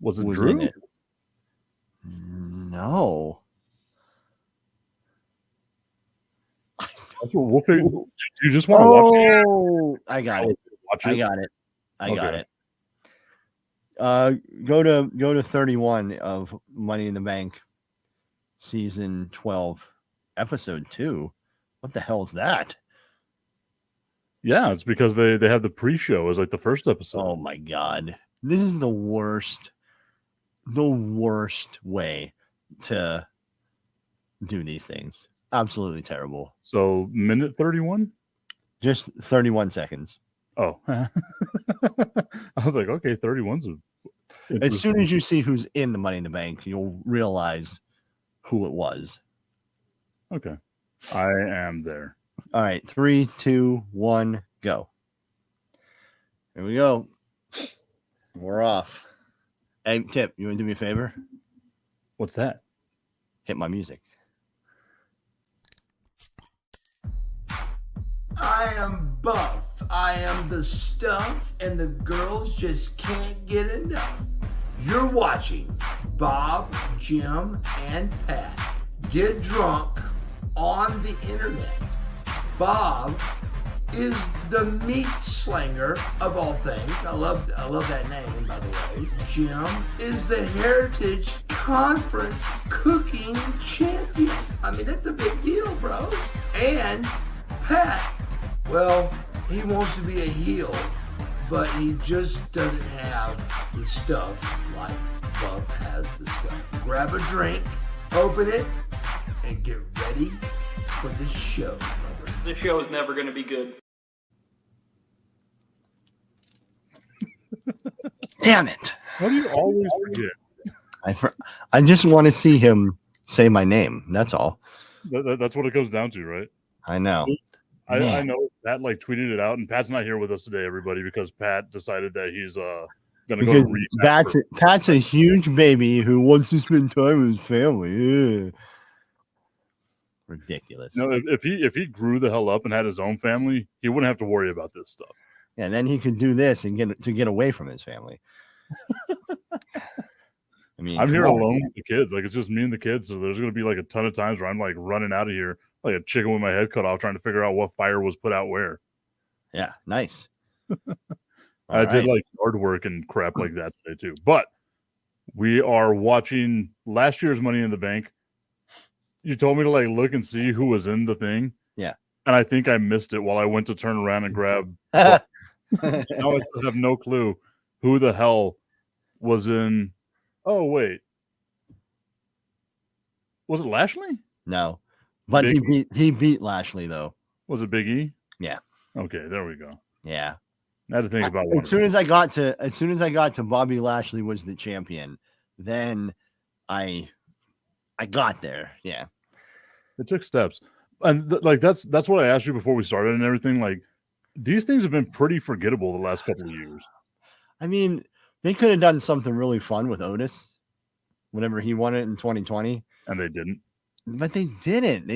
Was it was Drew? in it. No. That's what we'll figure. Do you just want to watch it? Oh, I got it. Watch I it? got it. I got Okay. it. Go to 31 of Money in the Bank, season 12, episode 2. What the hell is that? Yeah, it's because they have the pre-show as like the first episode. Oh my god. This is the worst way to do these things. Absolutely terrible. So minute 31? Just 31 seconds. Oh. I was like, okay, 31's As soon as you see who's in the Money in the Bank, you'll realize who it was. Okay. I am there. All right, 3, 2, 1, go. Here we go. We're off. Hey, Tip, you want to do me a favor? What's that? Hit my music. I am buff. I am the stuff, and the girls just can't get enough. You're watching Bob, Jim, and Pat get drunk on the internet. Bob is the meat slanger of all things. I love that name, by the way. Jim is the Heritage Conference cooking champion. I mean, that's a big deal, bro. And Pat, well, he wants to be a heel, but he just doesn't have the stuff like Bub has the stuff. Grab a drink, open it, and get ready for the show, brother. The show is never going to be good. Damn it. Why do you always forget? I just want to see him say my name. That's all. That's what it comes down to, right? I know. I know Pat like tweeted it out, and Pat's not here with us today, everybody, because Pat decided that he's gonna go to Pat's a huge baby who wants to spend time with his family. Yeah. Ridiculous. No, if he grew the hell up and had his own family, he wouldn't have to worry about this stuff. Yeah, and then he could do this and get away from his family. I mean, I'm here alone with the kids. Like, it's just me and the kids. So there's going to be like a ton of times where I'm like running out of here like a chicken with my head cut off, trying to figure out what fire was put out where. Yeah, nice. I did like yard work and crap like that today too. But we are watching last year's Money in the Bank. You told me to like look and see who was in the thing. Yeah. And I think I missed it while I went to turn around and grab. So now I still have no clue who the hell was in. Oh, wait. Was it Lashley? No. But he beat Lashley though. Was it Big E? Yeah. Okay, there we go. Yeah. I had to think about as soon as I got to Bobby Lashley was the champion, then I got there. Yeah. It took steps. And like that's what I asked you before we started and everything. Like, these things have been pretty forgettable the last couple of years. I mean, they could have done something really fun with Otis whenever he won it in 2020. And they didn't. But they didn't.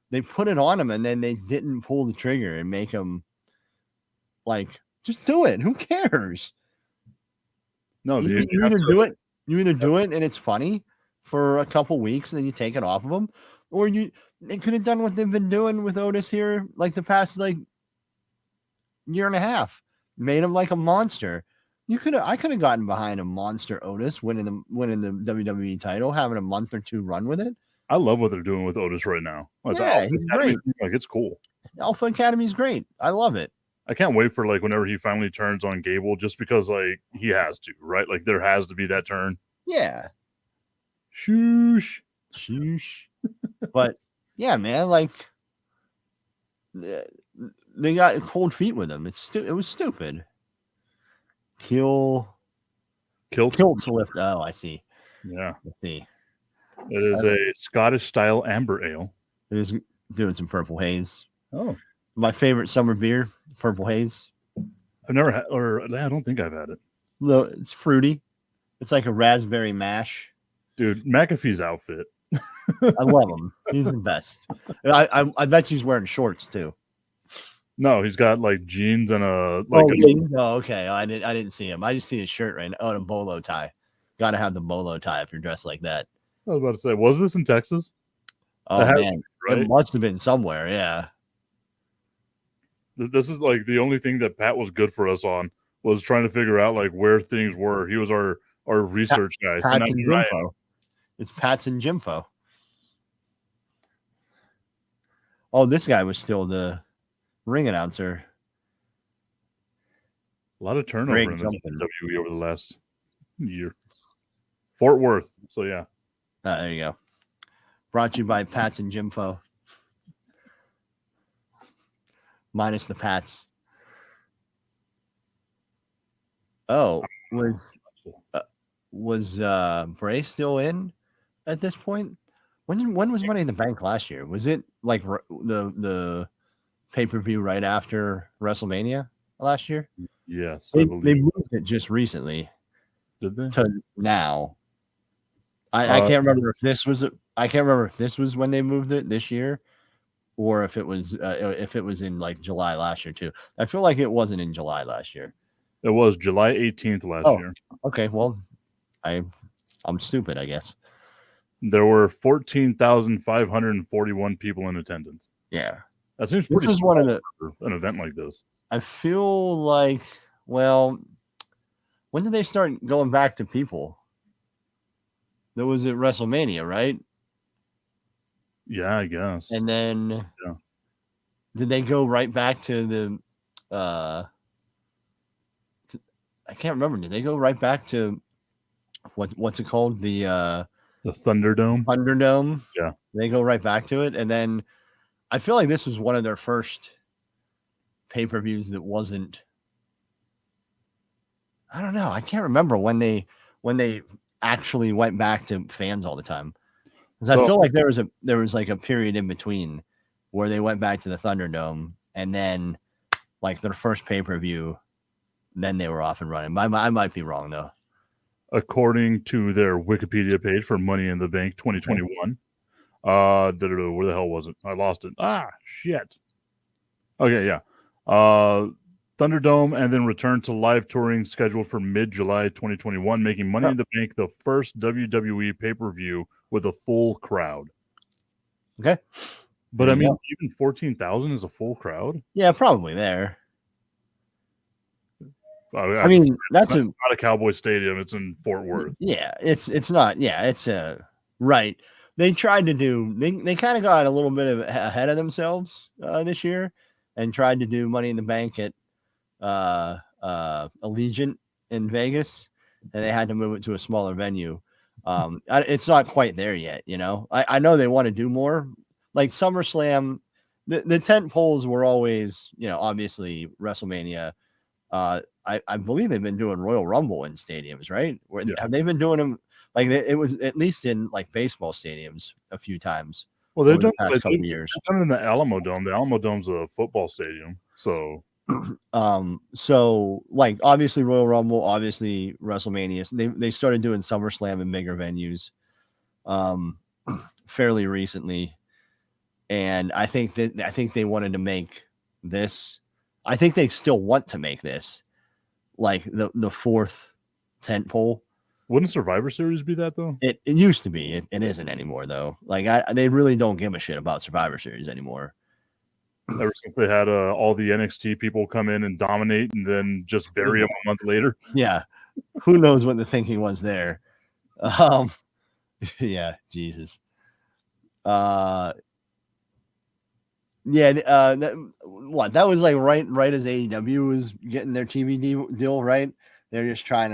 They put it on him and then they didn't pull the trigger and make him like, just do it. Who cares? No, you either do it and it's funny for a couple weeks and then you take it off of them, or they could have done what they've been doing with Otis here like the past like year and a half. Made him like a monster. I could have gotten behind a monster Otis winning the WWE title, having a month or two run with it. I love what they're doing with Otis right now. Like, yeah, he's great. Like, it's cool. Alpha Academy's great. I love it. I can't wait for like whenever he finally turns on Gable, just because like he has to, right? Like there has to be that turn. Yeah. Shoosh. But yeah, man, like they got cold feet with him. It was stupid. Kilt Swift. Oh, I see. Yeah. Let's see. It is a Scottish style amber ale. It is doing some Purple Haze. Oh. My favorite summer beer, Purple Haze. I've never had, or I don't think I've had it. It's fruity. It's like a raspberry mash. Dude, McAfee's outfit. I love him. He's the best. I bet she's wearing shorts too. No, he's got like jeans and a Okay. I didn't see him. I just see his shirt right now. Oh, and a bolo tie. Got to have the bolo tie if you're dressed like that. I was about to say, was this in Texas? Oh That has man, to be, right? it must have been somewhere. Yeah. This is like the only thing that Pat was good for us on was trying to figure out like where things were. He was our research guy. So Pats now and here I am. Jimfo. It's Pats and Jimfo. Oh, this guy was still the ring announcer. A lot of turnover Greg in the Jumpin. WWE over the last year. Fort Worth. So yeah. There you go. Brought to you by Pats and Jimfo. Minus the Pats. Oh, was Bray still in at this point? When was Money in the Bank last year? Was it like the pay-per-view right after WrestleMania last year? Yes, They I moved believe. it just recently Did they? to now. I can't remember if this was when they moved it this year, or if it was in like July last year too. I feel like it wasn't in July last year. It was July 18th last year. Okay, well, I'm stupid, I guess. There were 14,541 people in attendance. Yeah, That seems this pretty was small one of the. for an event like this. I feel like, well, when did they start going back to people? That was at WrestleMania, right? Yeah, I guess. And then, did they go right back to the? I can't remember. Did they go right back to what's it called? The Thunderdome. Thunderdome. Yeah. They go right back to it, and then I feel like this was one of their first pay-per-views that wasn't. I don't know. I can't remember when they actually went back to fans all the time. Because I feel like there was like a period in between where they went back to the Thunderdome, and then like their first pay-per-view, then they were off and running. I might be wrong though. According to their Wikipedia page for Money in the Bank 2021. Where the hell was it? I lost it. Shit. Okay, yeah. Thunderdome and then return to live touring scheduled for mid-July 2021, making Money in the Bank the first WWE pay-per-view with a full crowd. Okay. But I mean, even 14,000 is a full crowd? Yeah, probably there. I mean, that's not a Cowboy Stadium. It's in Fort Worth. Yeah, it's not. Yeah, it's right. They tried to do. They kind of got a little bit ahead of themselves this year, and tried to do Money in the Bank at Allegiant in Vegas, and they had to move it to a smaller venue. It's not quite there yet. You know, I know they want to do more. Like SummerSlam, the tent poles were always, obviously WrestleMania. I believe they've been doing Royal Rumble in stadiums, right? Have they been doing them? Like it was at least in like baseball stadiums a few times. Well, they've done the past couple years. They've done it in the Alamo Dome. The Alamo Dome's a football stadium, so. So like obviously Royal Rumble, obviously WrestleMania. They started doing SummerSlam in bigger venues, fairly recently, and I think they wanted to make this. I think they still want to make this like the fourth tent pole. Wouldn't Survivor Series be that though? It used to be. It isn't anymore though. Like they really don't give a shit about Survivor Series anymore. Ever since they had all the NXT people come in and dominate and then just bury them a month later. Yeah. Who knows what the thinking was there? Yeah, Jesus. That was like right as AEW was getting their TV deal, right? They were just trying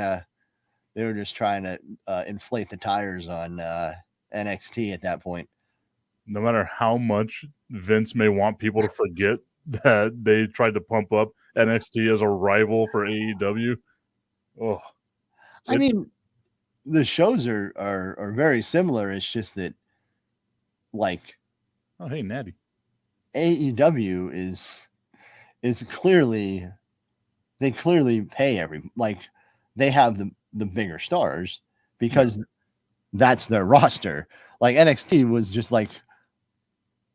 to inflate the tires on NXT at that point. No matter how much Vince may want people to forget that they tried to pump up NXT as a rival for AEW. Oh, I mean, the shows are very similar. It's just that, like, oh hey, Natty, AEW is clearly they pay they have the bigger stars because that's their roster. Like NXT was just like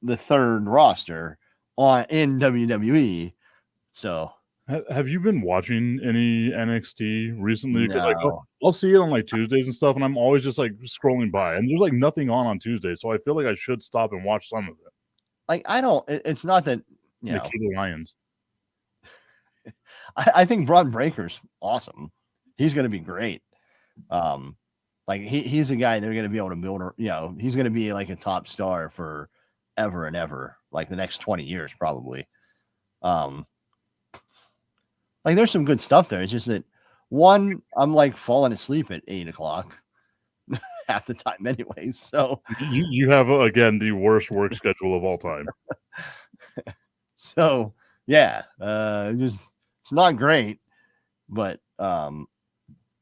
the third roster in WWE, So Have you been watching any NXT recently? Because like no. I'll see it on like Tuesdays and stuff, and I'm always just like scrolling by, and there's like nothing on Tuesday, so I feel like I should stop and watch some of it. Like I don't. It's not that you know. Nikita Lyons. I think Braun Breaker's awesome. He's going to be great. Like he's a guy they're going to be able to build. He's going to be like a top star for ever and ever, like the next 20 years probably. Like there's some good stuff there. It's just that one, I'm like falling asleep at 8:00 half the time, anyways. So you have again the worst work schedule of all time. So yeah, just it's not great, but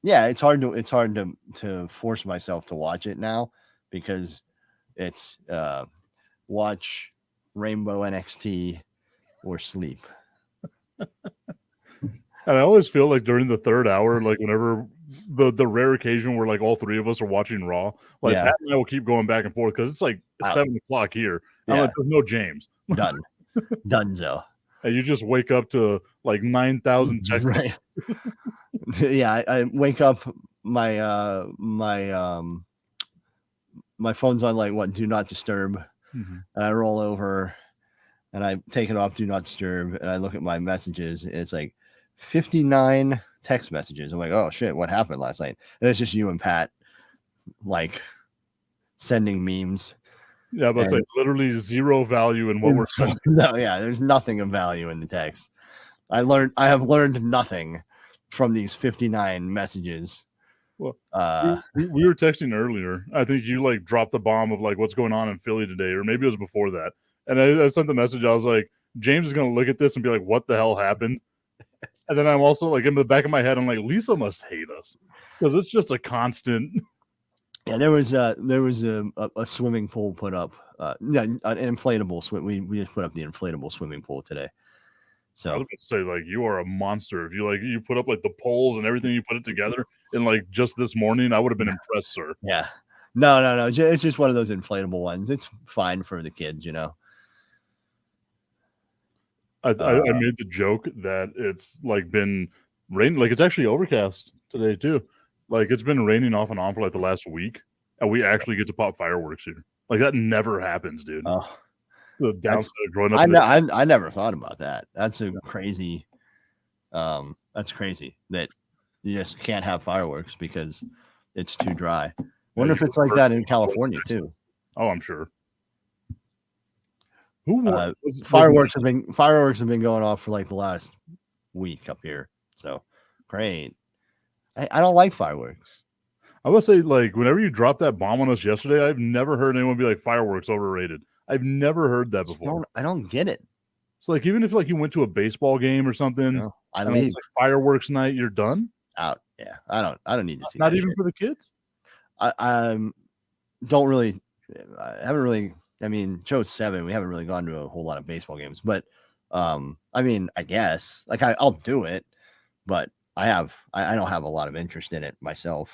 yeah, it's hard to force myself to watch it now because it's watch Rainbow NXT or sleep. And I always feel like during the third hour, like whenever the rare occasion where like all three of us are watching Raw, like Yeah. Pat and I will keep going back and forth because it's like 7:00 here. I'm Yeah. like, there's no James. Done. Donezo. And you just wake up to like 9,000 texts. Right. Yeah, I wake up my my phone's on like what do not disturb, Mhm. and I roll over and I take it off do not disturb, and I look at my messages, and it's like 59 text messages. I'm like, oh shit, what happened last night? And it's just you and Pat like sending memes. Yeah, but it's like literally zero value in what we're saying. No, yeah, there's nothing of value in the text. I have learned nothing from these 59 messages. Well, we were texting earlier. I think you like dropped the bomb of like what's going on in Philly today, or maybe it was before that. And I sent the message. I was like, James is going to look at this and be like, what the hell happened? And then I'm also like in the back of my head, I'm like, Lisa must hate us because it's just a constant. Yeah, there was a swimming pool put up. Yeah, an inflatable swim. We just put up the inflatable swimming pool today. I So was going to say like you are a monster. If you put up like the poles and everything, you put it together, and like just this morning, I would have been impressed, sir. yeah, no. It's just one of those inflatable ones. It's fine for the kids, you know. I made the joke that it's like been raining, like it's actually overcast today too. Like it's been raining off and on for like the last week, and we actually get to pop fireworks here. Like that never happens, dude. Oh, The downside of growing up. I never thought about that. That's a crazy. That's crazy that you just can't have fireworks because it's too dry. Wonder if it's like that in California too. Oh, I'm sure. Who fireworks have been going off for like the last week up here. So great. I don't like fireworks. I would say like whenever you dropped that bomb on us yesterday, I've never heard anyone be like fireworks overrated. I've never heard that before. I don't get it. So like even if like you went to a baseball game or something, No, I and leave it's like fireworks night, you're done. out. Yeah, I don't need to see. Not that even shit. for the kids. I don't really. I haven't really. I mean, Joe's 7. We haven't really gone to a whole lot of baseball games, but I mean, I guess like I'll do it, but I don't have a lot of interest in it myself.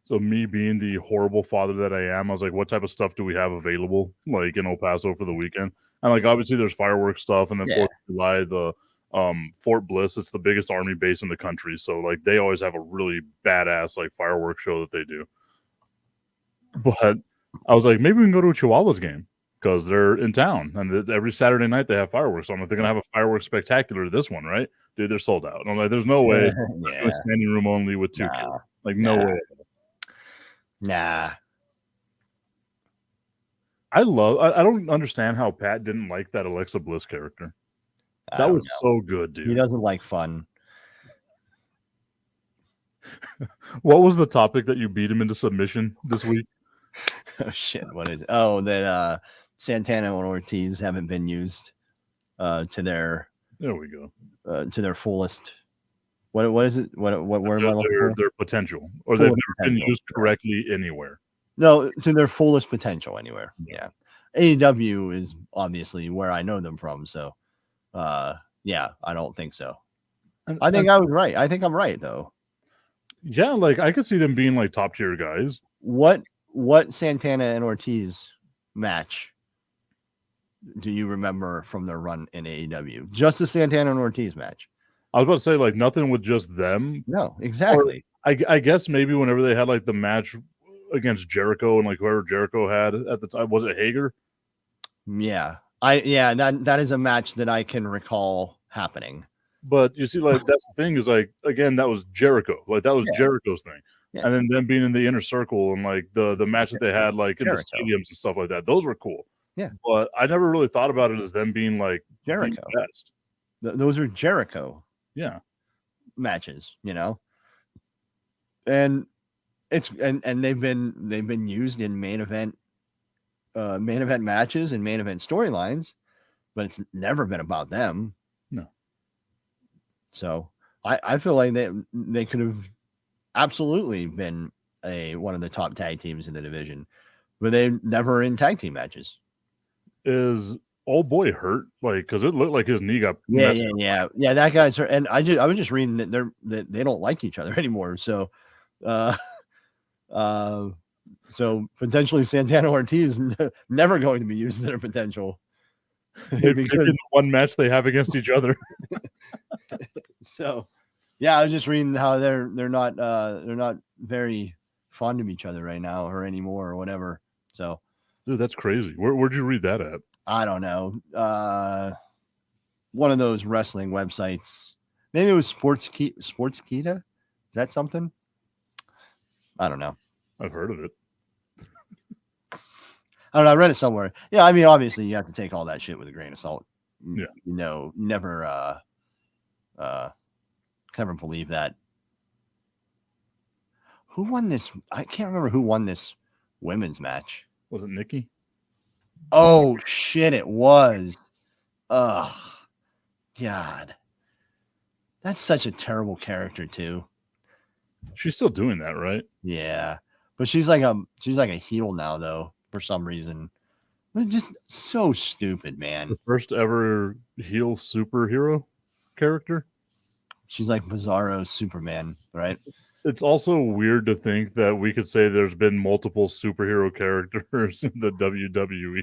So me being the horrible father that I am, I was like, what type of stuff do we have available like in El Paso for the weekend? And like obviously there's fireworks stuff, and then 4th of July, the Fort Bliss, it's the biggest army base in the country. So like they always have a really badass like fireworks show that they do. But I was like, maybe we can go to a Chihuahuas game because they're in town, and every Saturday night they have fireworks. So I'm like, they're gonna have a fireworks spectacular this one, right? Dude, they're sold out. And I'm like, there's no way standing room only with 2 kids. Like no way. Nah. I don't understand how Pat didn't like that Alexa Bliss character. That was so good, dude. He doesn't like fun. What was the topic that you beat him into submission this week? Oh shit, what is it? Oh, that Santana and Ortiz haven't been used to their There we go. To their fullest. What is it? What word am I looking for? Their potential, or they've Full never been potential. used correctly anywhere. No, to their fullest potential anywhere. Yeah. AEW is obviously where I know them from, so yeah, I don't think so. I think I was right. I think I'm right though. Yeah, like I could see them being like top tier guys. What Santana and Ortiz match do you remember from their run in AEW? Just the Santana and Ortiz match. I was about to say like nothing with just them. No, exactly. I guess maybe whenever they had like the match against Jericho and like whoever Jericho had at the time, was it Hager? Yeah. That is a match that I can recall happening. But you see, like that's the thing is like again, that was Jericho. Like that was Jericho's thing. Yeah. And then them being in the inner circle and like the match that they had like in Jericho. the stadiums and stuff like that, those were cool. Yeah. But I never really thought about it as them being like Jericho. the best. Those are Jericho matches, you know. And it's and they've been used in main event matches and main event storylines, but it's never been about them. No. So I feel like they could have absolutely been one of the top tag teams in the division, but they never in tag team matches. Is old boy hurt? Like because it looked like his knee got yeah. That guy's hurt, and I was just reading that they don't like each other anymore. So, so potentially Santana Ortiz never going to be used to their potential. Because in the one match they have against each other. So, yeah, I was just reading how they're not very fond of each other right now or anymore or whatever. So, dude, that's crazy. Where'd you read that at? I don't know. One of those wrestling websites. Maybe it was Sportskeeda. Is that something? I don't know. I've heard of it. I don't know. I read it somewhere. Yeah, I mean, obviously, you have to take all that shit with a grain of salt. Yeah. You know, never believe that. Who won this? I can't remember who won this women's match. Was it Nikki? Oh, shit, it was. Oh, God. That's such a terrible character, too. She's still doing that, right? Yeah. But she's like a heel now, though, for some reason. It's just so stupid, man. The first ever heel superhero character. She's like Bizarro Superman, right? It's also weird to think that we could say there's been multiple superhero characters in the WWE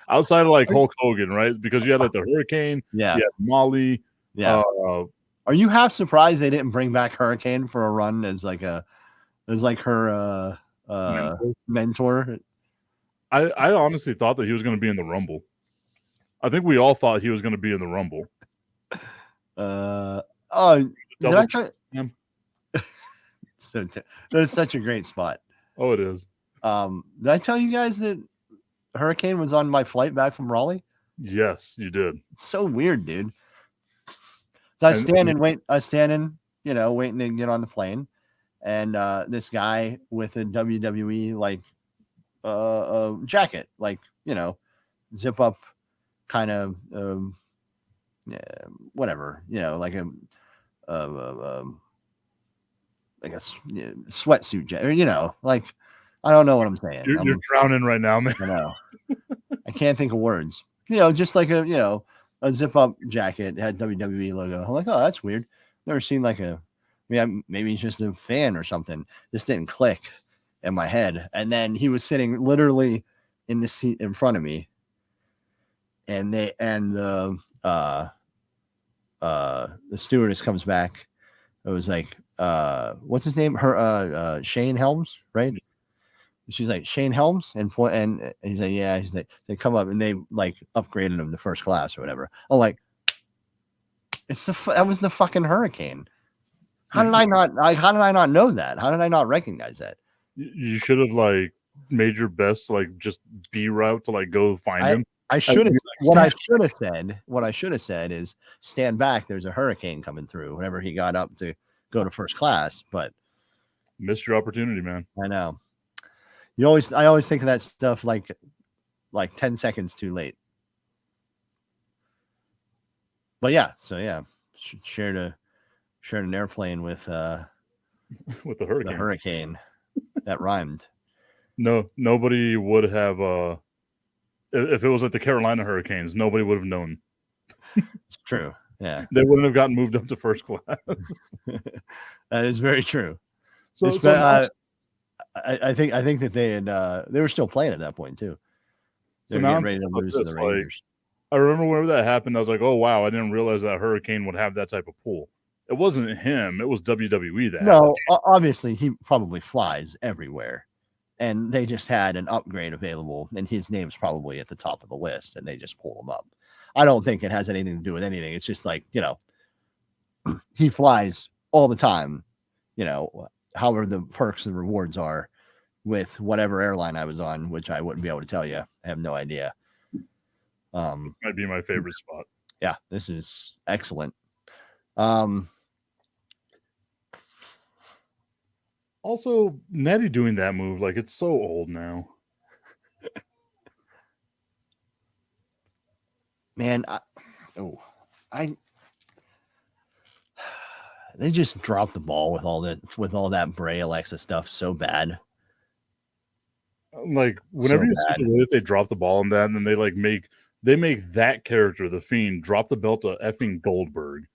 outside of like Hulk Hogan, right? Because you had like the Hurricane, Yeah. you had Molly. Yeah. Are you half surprised they didn't bring back Hurricane for a run as her mentor? I honestly thought that he was going to be in the Rumble. I think we all thought he was going to be in the Rumble. Did I try? him. That's such a great spot. Oh, it is. Did I tell you guys that Hurricane was on my flight back from Raleigh? Yes, you did. It's so weird, dude. So I was standing, waiting to get on the plane, and this guy with a WWE like jacket, like zip up kind of whatever, like a sweatsuit jacket, like I don't know what I'm saying. You're drowning right now, man. I know. I can't think of words. Just like a zip up jacket had WWE logo. I'm like, oh, that's weird. Never seen like maybe he's just a fan or something. This didn't click in my head. And then he was sitting literally in the seat in front of me. And the stewardess comes back. It was like, what's his name? Shane Helms, right? She's like, Shane Helms, and he's like, yeah. He's like, they come up and they like upgraded him to first class or whatever. I'm like, that was the fucking Hurricane. How did I not know that? How did I not recognize that? You should have like made your best to like just B route to like go find him. I should have. What I should have said is stand back. There's a hurricane coming through. Whenever he got up to go to first class, but missed your opportunity, man. I know. I always think of that stuff like 10 seconds too late. But yeah, so yeah, shared an airplane with the hurricane that rhymed. No, nobody would have if it was like the Carolina Hurricanes, nobody would have known. It's true. Yeah. They wouldn't have gotten moved up to first class. That is very true. I think that they were still playing at that point too. So now ready to lose to the Rangers. I remember whenever that happened, I was like, oh wow, I didn't realize that Hurricane would have that type of pull. It wasn't him, it was WWE that had No, obviously he probably flies everywhere. And they just had an upgrade available, and his name's probably at the top of the list, and they just pull him up. I don't think it has anything to do with anything. It's just like, he flies all the time, however the perks and rewards are with whatever airline I was on, which I wouldn't be able to tell you. I have no idea. This might be my favorite spot. Yeah, this is excellent. Also, Nettie doing that move, like it's so old now. Man, they just dropped the ball with all that Bray Alexa stuff so bad. Like whenever you see the way that they drop the ball in that, and then they make that character, the Fiend, drop the belt to effing Goldberg.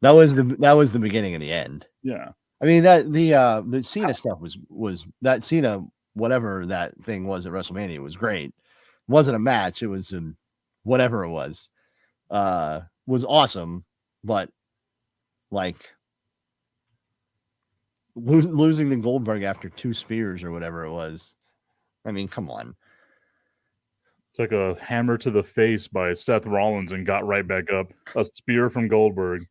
That was the beginning of the end. Yeah. I mean that the Cena stuff was that Cena whatever that thing was at WrestleMania was great. It wasn't a match, it was whatever it was awesome, but like losing to Goldberg after 2 spears or whatever it was. I mean, come on. Took a hammer to the face by Seth Rollins and got right back up. A spear from Goldberg.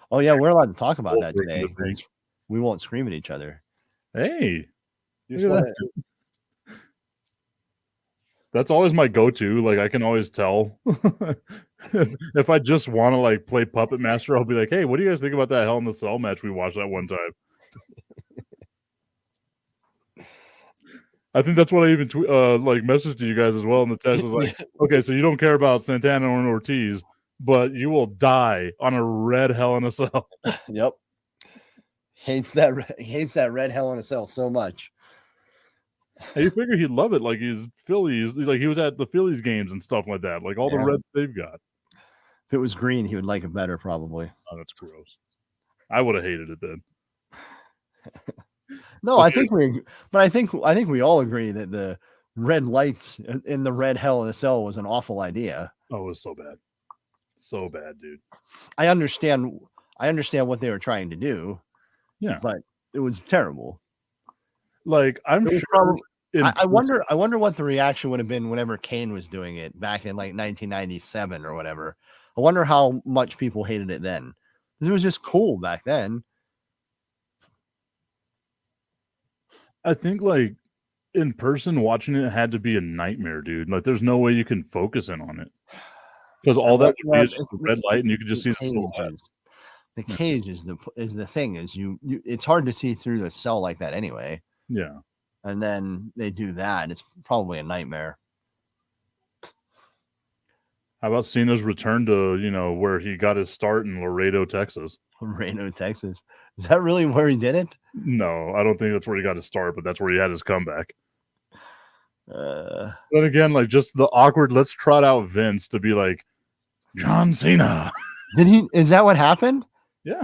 Oh yeah, we're allowed to talk about that Goldberg today. We won't scream at each other. Hey, that's always my go-to. Like I can always tell if I just want to like play Puppet Master, I'll be like, "Hey, what do you guys think about that Hell in a Cell match we watched that one time?" I think that's what I even like messaged to you guys as well in the text. Was like, okay, so you don't care about Santana or Ortiz, but you will die on a red Hell in a Cell. Yep. Hates that red Hell in a Cell so much. And you figure he'd love it. Like he's Phillies, like he was at the Phillies games and stuff like that. Like all the red they've got. If it was green, he would like it better, probably. Oh, that's gross. I would have hated it then. No, okay. I think we all agree that the red lights in the red Hell in a Cell was an awful idea. Oh, it was so bad. So bad, dude. I understand what they were trying to do. Yeah. But it was terrible. Like I'm sure I wonder what the reaction would have been whenever Kane was doing it back in like 1997 or whatever. I wonder how much people hated it then. It was just cool back then. I think like in person watching it had to be a nightmare, dude. Like there's no way you can focus in on it. Because all that would be is just the red light and you could just see the silhouette. The cage is the thing is you it's hard to see through the cell like that anyway. Yeah. And then they do that. It's probably a nightmare. How about Cena's return to, where he got his start in Laredo, Texas? Laredo, Texas. Is that really where he did it? No, I don't think that's where he got his start, but that's where he had his comeback. But again, like just the awkward, let's trot out Vince to be like, John Cena. Is that what happened? Yeah.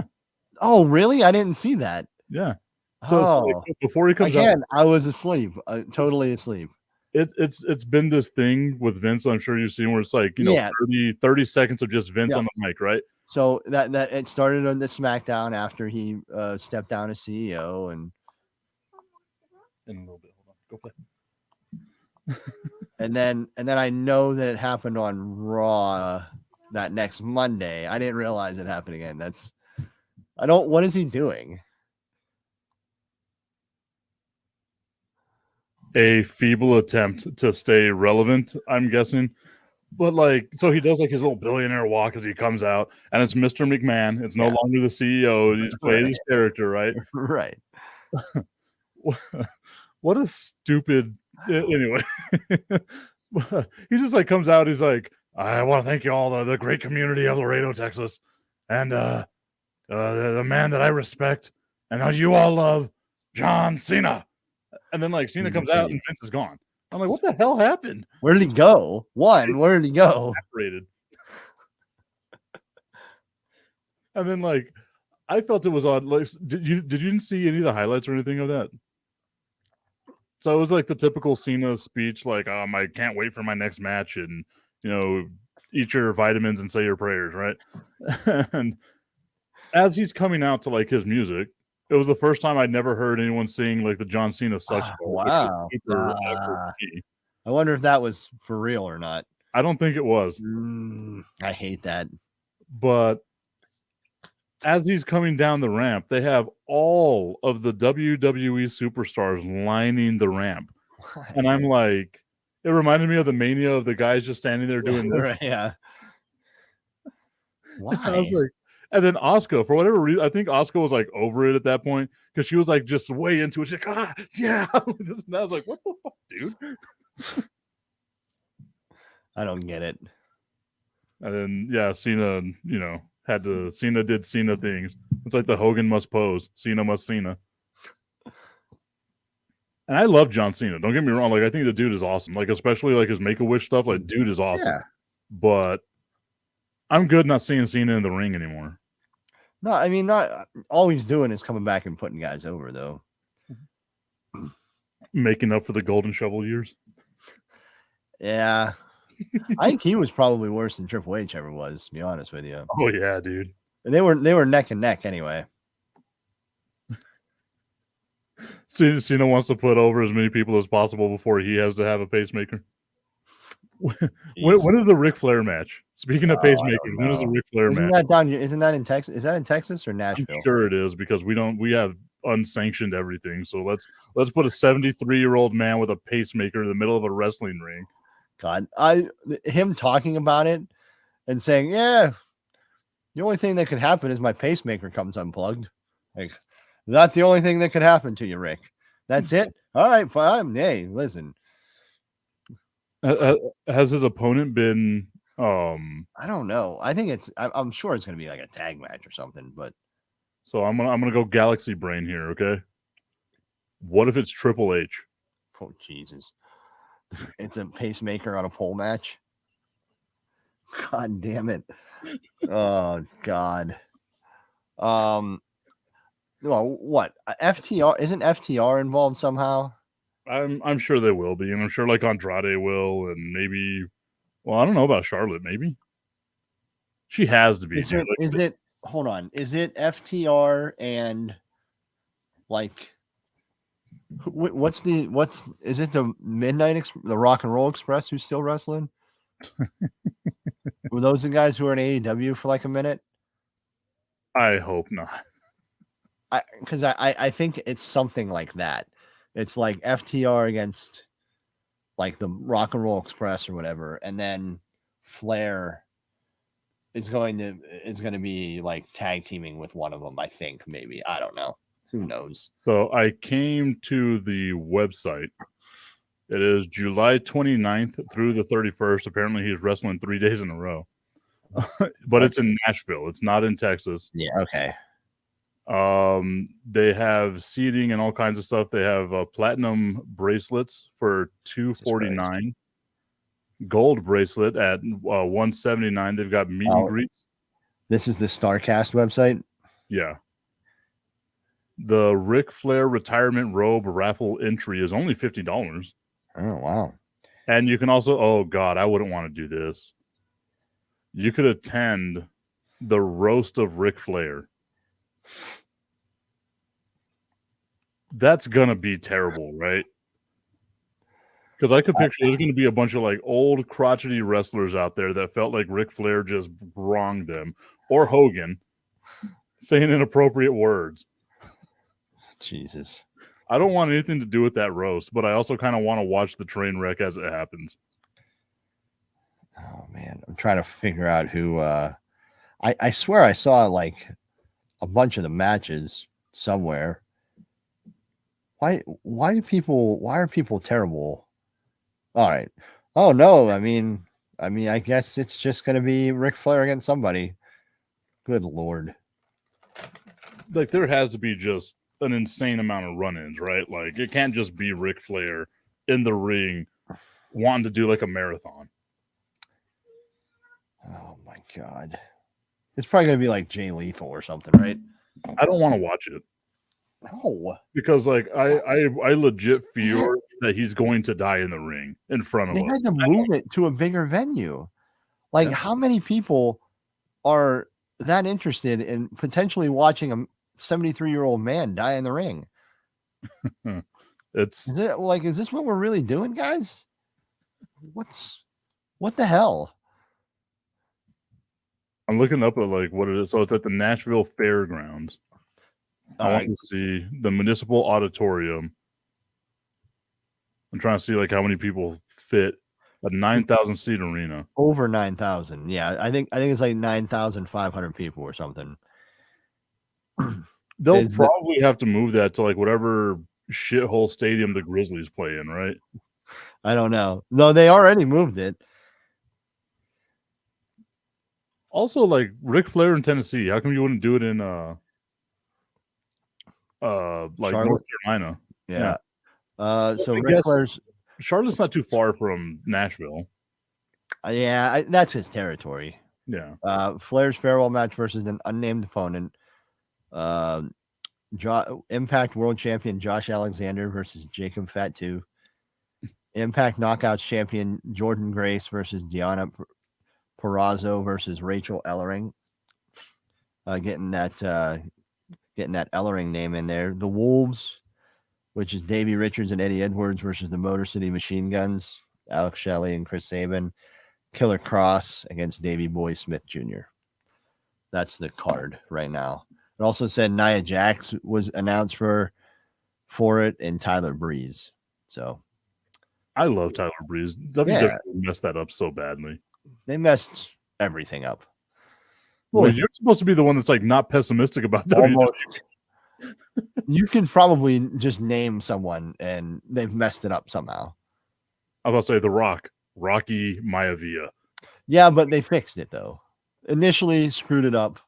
Oh, really? I didn't see that. Yeah. So like, before he comes out, I was asleep, totally asleep. It's been this thing with Vince. I'm sure you've seen where it's like 30 seconds of just Vince on the mic, right? So that it started on the SmackDown after he stepped down as CEO and in a little bit. Hold on, go play. and then I know that it happened on Raw that next Monday. I didn't realize it happened again. What is he doing? A feeble attempt to stay relevant, I'm guessing. But like, so he does like his little billionaire walk as he comes out, and it's Mr. McMahon. It's no longer the CEO. He's played his character, right? Right. What a stupid. Anyway, he just like comes out. He's like, I want to thank you all, the great community of Laredo, Texas, and the man that I respect and that you all love, John Cena. And then like Cena comes out and Vince is gone. I'm like, what the hell happened? Where did he go? Where did he go? Separated. And then like I felt it was odd. Like, did you see any of the highlights or anything of that? So it was like the typical Cena speech, like, I can't wait for my next match, and eat your vitamins and say your prayers, right? And as he's coming out to like his music, it was the first time I'd never heard anyone sing like the John Cena sucks. Wow. I wonder if that was for real or not. I don't think it was. I hate that. But as he's coming down the ramp, they have all of the WWE superstars lining the ramp. Why? And I'm like, it reminded me of the Mania of the guys just standing there doing this. Right, yeah. Why? I was like, and then Asuka, for whatever reason, I think Asuka was like over it at that point because she was like just way into it. She's like, yeah. And I was like, what the fuck, dude? I don't get it. And then Cena, Cena did Cena things. It's like the Hogan must pose, Cena must Cena. And I love John Cena. Don't get me wrong. Like, I think the dude is awesome. Like, especially like his Make-A-Wish stuff. Like, dude is awesome. Yeah. But I'm good not seeing Cena in the ring anymore. No, I mean, not all he's doing is coming back and putting guys over, though. Making up for the Golden Shovel years. Yeah. I think he was probably worse than Triple H ever was, to be honest with you. Oh, yeah, dude. And they were neck and neck anyway. Cena wants to put over as many people as possible before he has to have a pacemaker. When is the Ric Flair match? Speaking of pacemakers, when is the Ric Flair match? Isn't that in Texas? Is that in Texas or Nashville? I'm sure it is because we have unsanctioned everything. So let's put a 73-year-old man with a pacemaker in the middle of a wrestling ring. God, him talking about it and saying, yeah, the only thing that could happen is my pacemaker comes unplugged. Like, not the only thing that could happen to you, Rick. That's it. All right, fine. Hey, listen. Has his opponent been? I don't know. I think I'm sure it's going to be like a tag match or something. But so I'm gonna go Galaxy Brain here. Okay. What if it's Triple H? Oh Jesus! It's a pacemaker on a pole match. God damn it! Oh God. Well, what FTR isn't FTR involved somehow? I'm sure they will be, and I'm sure like Andrade will, and maybe. Well, I don't know about Charlotte. Maybe she has to be. Is it? Hold on. Is it FTR and like is it the the Rock and Roll Express who's still wrestling? Were those the guys who were in AEW for like a minute? I hope not. Because I think it's something like that. It's like FTR against like the Rock and Roll Express or whatever, and then Flair is going to be like tag teaming with one of them. I think maybe I don't know. Who knows? So I came to the website. It is July 29th through the 31st. Apparently, he's wrestling 3 days in a row, but it's in Nashville. It's not in Texas. Yeah. Okay. They have seating and all kinds of stuff. They have platinum bracelets for $249, gold bracelet at $179. They've got meet and greets. This is the StarCast website. Yeah. The Ric Flair retirement robe raffle entry is only $50. Oh wow! And you can also, oh God, I wouldn't want to do this. You could attend the roast of Ric Flair. That's gonna be terrible, right? Because I could picture there's gonna be a bunch of like old crotchety wrestlers out there that felt like Ric Flair just wronged them, or Hogan saying inappropriate words. Jesus. I don't want anything to do with that roast, but I also kind of want to watch the train wreck as it happens. Oh man, I'm trying to figure out who I swear I saw like a bunch of the matches somewhere. Why are people terrible? All right. Oh no, I mean I guess it's just gonna be Ric Flair against somebody. Good Lord. Like there has to be just an insane amount of run-ins, right? Like it can't just be Ric Flair in the ring wanting to do like a marathon. Oh my God. It's probably gonna be like Jay Lethal or something, right? I don't want to watch it. No. Because like I legit fear that he's going to die in the ring in front of They us. had to move it to a bigger venue. Like, Yeah. how many people are that interested in potentially watching a 73-year-old man die in the ring? It's Is this what we're really doing, guys? What the hell? I'm looking up at like what it is. So it's at the Nashville Fairgrounds. I want to see the Municipal Auditorium. I'm trying to see like how many people fit a 9,000 seat arena. Over 9,000. Yeah, I think it's like 9,500 people or something. They'll probably have to move that to like whatever shithole stadium the Grizzlies play in, right? I don't know. No, they already moved it. Also, like Ric Flair in Tennessee, how come you wouldn't do it in like Charlotte? North Carolina? Yeah. So I Ric guess Flair's Charlotte's not too far from Nashville. that's his territory. Yeah. Flair's farewell match versus an unnamed opponent. Impact World Champion Josh Alexander versus Jacob Fatu. Impact Knockouts Champion Jordan Grace versus Deonna Purrazzo versus Rachel Ellering. Getting that Ellering name in there. The Wolves, which is Davey Richards and Eddie Edwards versus the Motor City Machine Guns, Alex Shelley and Chris Sabin. Killer Cross against Davey Boy Smith Jr. That's the card right now. It also said Nia Jax was announced for it and Tyler Breeze. So I love Tyler Breeze. WWE messed that up so badly. they messed everything up. Well, you're supposed to be the one that's like not pessimistic about WWE. Almost. You can probably just name someone and they've messed it up somehow. I was about to say The Rock, Rocky Maivia. Yeah, but they fixed it though. Initially screwed it up,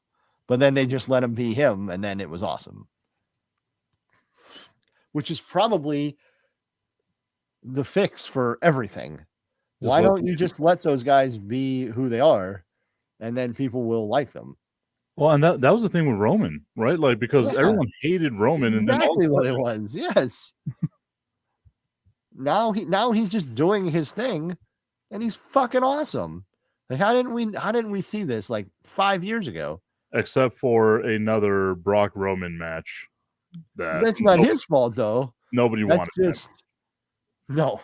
but then they just let him be him, and then it was awesome. Which is probably the fix for everything. Why don't you just let those guys be who they are, and then people will like them? Well, and that was the thing with Roman, right? Like because everyone hated Roman, and exactly then what it was. Yes. Now he's just doing his thing, and he's fucking awesome. Like how didn't we see this like 5 years ago? Except for another Brock Roman match. That's not his fault though. Nobody wanted that. No.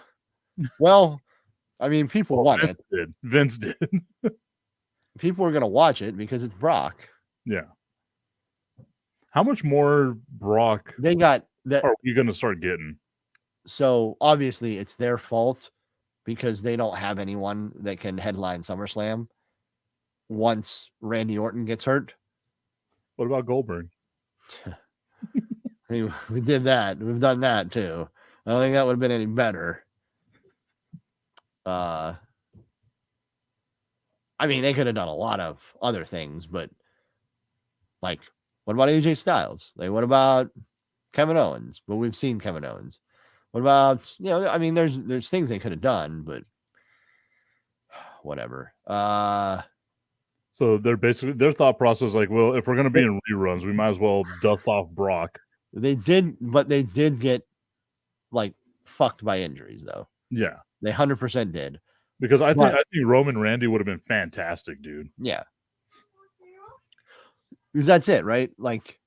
Well, I mean, people want Vince it. Did. Vince did. People are gonna watch it because it's Brock. Yeah. How much more Brock they got that are you gonna start getting? So obviously it's their fault because they don't have anyone that can headline SummerSlam once Randy Orton gets hurt. What about Goldberg? I mean, we did that. We've done that too. I don't think that would have been any better. I mean, they could have done a lot of other things, but like, what about AJ Styles? Like, what about Kevin Owens? Well, we've seen Kevin Owens. What about, I mean, there's things they could have done, but whatever. So they're basically their thought process like, well, if we're gonna be in reruns, we might as well dust off Brock. They did get like fucked by injuries though. Yeah. They 100% did. Because I think Roman Randy would have been fantastic, dude. Yeah. Because that's it, right? Like,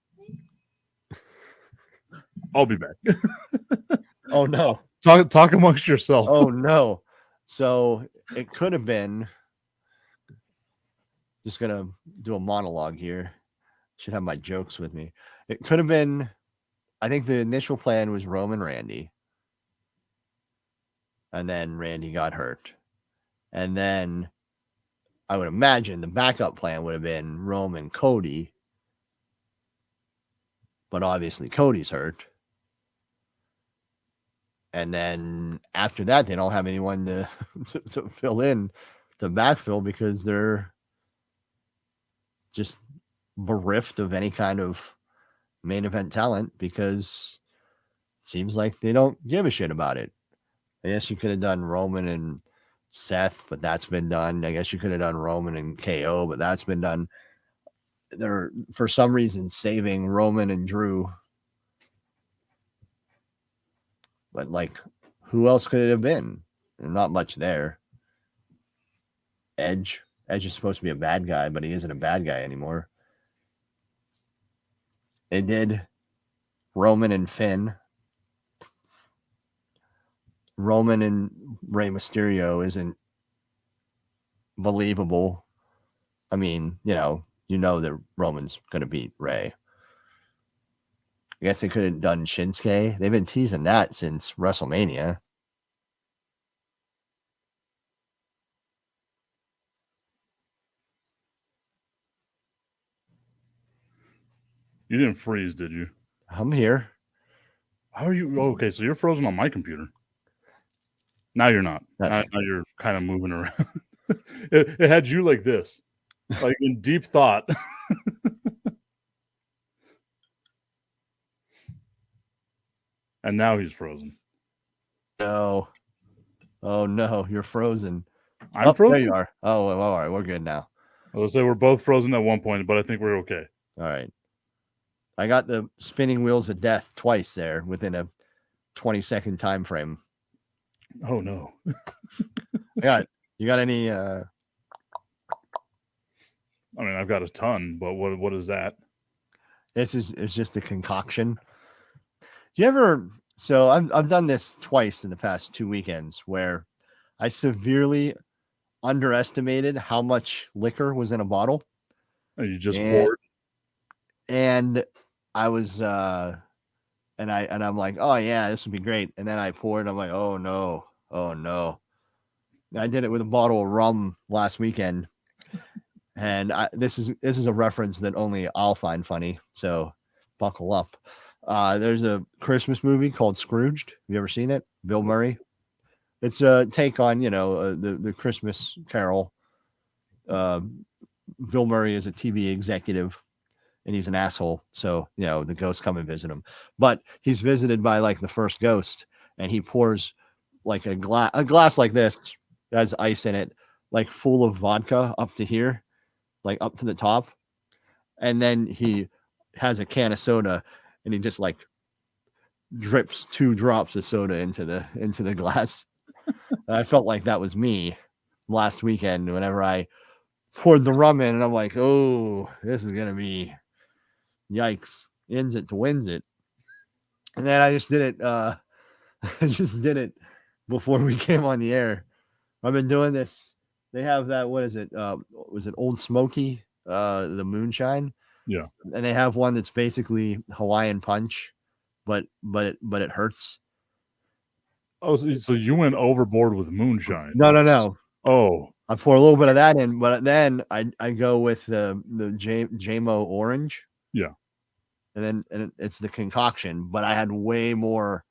I'll be back. Oh no. Talk amongst yourself. Oh no. So it could have been. Just gonna do a monologue here. Should have my jokes with me. It could have been. I think the initial plan was Roman Randy. And then Randy got hurt. And then I would imagine the backup plan would have been Roman Cody. But obviously Cody's hurt. And then after that, they don't have anyone to fill in to backfill because they're just bereft of any kind of main event talent because it seems like they don't give a shit about it. I guess you could have done Roman and Seth, but that's been done. I guess you could have done Roman and KO, but that's been done. They're, for some reason, saving Roman and Drew. But, like, who else could it have been? Not much there. Edge is supposed to be a bad guy, but he isn't a bad guy anymore. It did Roman and Finn. Roman and Rey Mysterio isn't believable. I mean, you know that Roman's going to beat Rey. I guess they could have done Shinsuke. They've been teasing that since WrestleMania. You didn't freeze, did you? I'm here. How are you? Okay, so you're frozen on my computer. Now you're not. Okay. Now you're kind of moving around. It had you like this, like in deep thought. And now he's frozen. No. Oh no, you're frozen. I'm frozen. There you are. Oh, well, all right, we're good now. I will say we're both frozen at one point, but I think we're okay. All right. I got the spinning wheels of death twice there within a 20-second time frame. Oh no. You got any I mean, I've got a ton, but what is that? It's just a concoction. You ever? So I've done this twice in the past 2 weekends where I severely underestimated how much liquor was in a bottle. And you just poured. And I was and I'm like, oh yeah, this would be great. And then I poured. I'm like, oh no. I did it with a bottle of rum last weekend. And this is a reference that only I'll find funny. So buckle up. There's a Christmas movie called Scrooged. Have you ever seen it? Bill Murray. It's a take on, the Christmas Carol. Bill Murray is a TV executive and he's an asshole. So, the ghosts come and visit him, but he's visited by like the first ghost and he pours like a glass like this that has ice in it, like full of vodka up to here, like up to the top. And then he has a can of soda and he just like drips 2 drops of soda into the glass. I felt like that was me last weekend whenever I poured the rum in and I'm like, oh, this is going to be yikes. Ends it to wins it. And then I just did it. I just did it before we came on the air. I've been doing this. They have that. What is it? Was it Old Smoky? The moonshine. Yeah. And they have one that's basically Hawaiian punch, but it hurts. Oh, so you went overboard with moonshine. No. Oh. I pour a little bit of that in, but then I go with the JMO orange. Yeah. And it's the concoction, but I had way more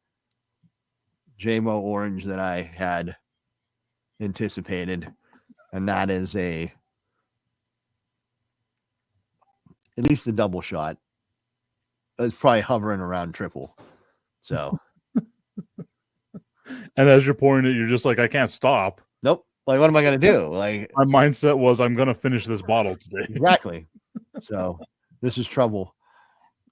JMO orange than I had anticipated. And that is at least a double shot. It's probably hovering around triple. So. And as you're pouring it, you're just like, I can't stop. Nope. Like, what am I going to do? Like, my mindset was, I'm going to finish this bottle today. Exactly. So this is trouble.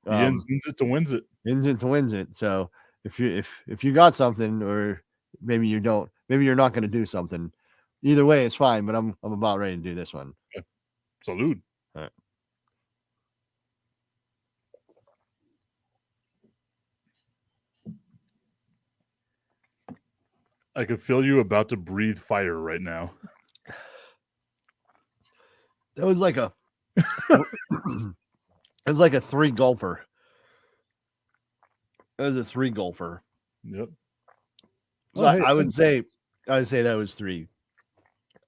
He ends it to wins it. Ends it to wins it. So if you got something, or maybe you don't, maybe you're not going to do something. Either way, it's fine. But I'm about ready to do this one. Okay. Salute. All right. I could feel you about to breathe fire right now. That was like a it's like a 3 gulper. That was a 3 gulper. Yep. So I would say that was 3.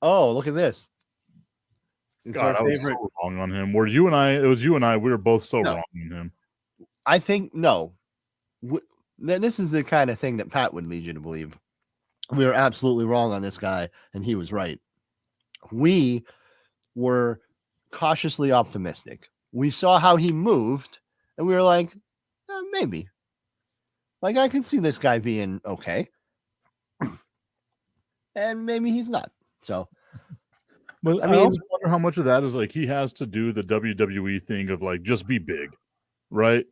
Oh, look at this. It's God, our I was favorite. so wrong on him. It was you and I. We were both so No. wrong on him. I think no. This is the kind of thing that Pat would lead you to believe. We were absolutely wrong on this guy, and he was right. We were cautiously optimistic. We saw how he moved, and we were like, maybe. Like, I can see this guy being okay. And maybe he's not. So, but I also wonder how much of that is like he has to do the WWE thing of like just be big, right?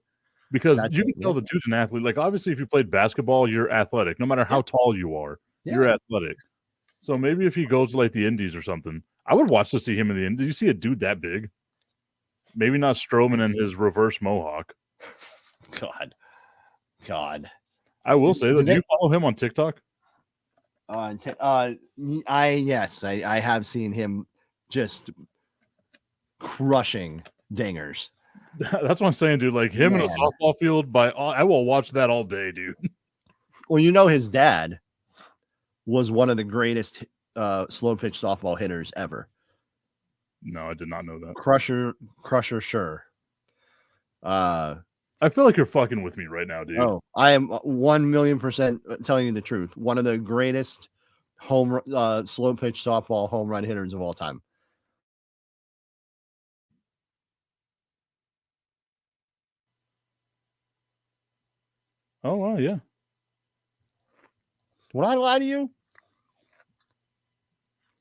because That's you it, can tell yeah. the dude's an athlete. Like obviously, if you played basketball, you're athletic. No matter how tall you are, you're Yeah. athletic. So maybe if he goes to like the Indies or something, I would watch to see him in the Indies. Did you see a dude that big? Maybe not Strowman and his reverse mohawk. God. I will say that. Do you follow him on TikTok? I have seen him just crushing dingers. That's what I'm saying, dude. Like him in a Man. softball field, I will watch that all day, dude. Well, you know his dad was one of the greatest slow pitch softball hitters ever. No, I did not know that. Crusher Sure. I feel like you're fucking with me right now, dude. Oh, I am 1,000,000% telling you the truth. One of the greatest slow pitch softball home run hitters of all time. Oh wow, yeah. Would I lie to you?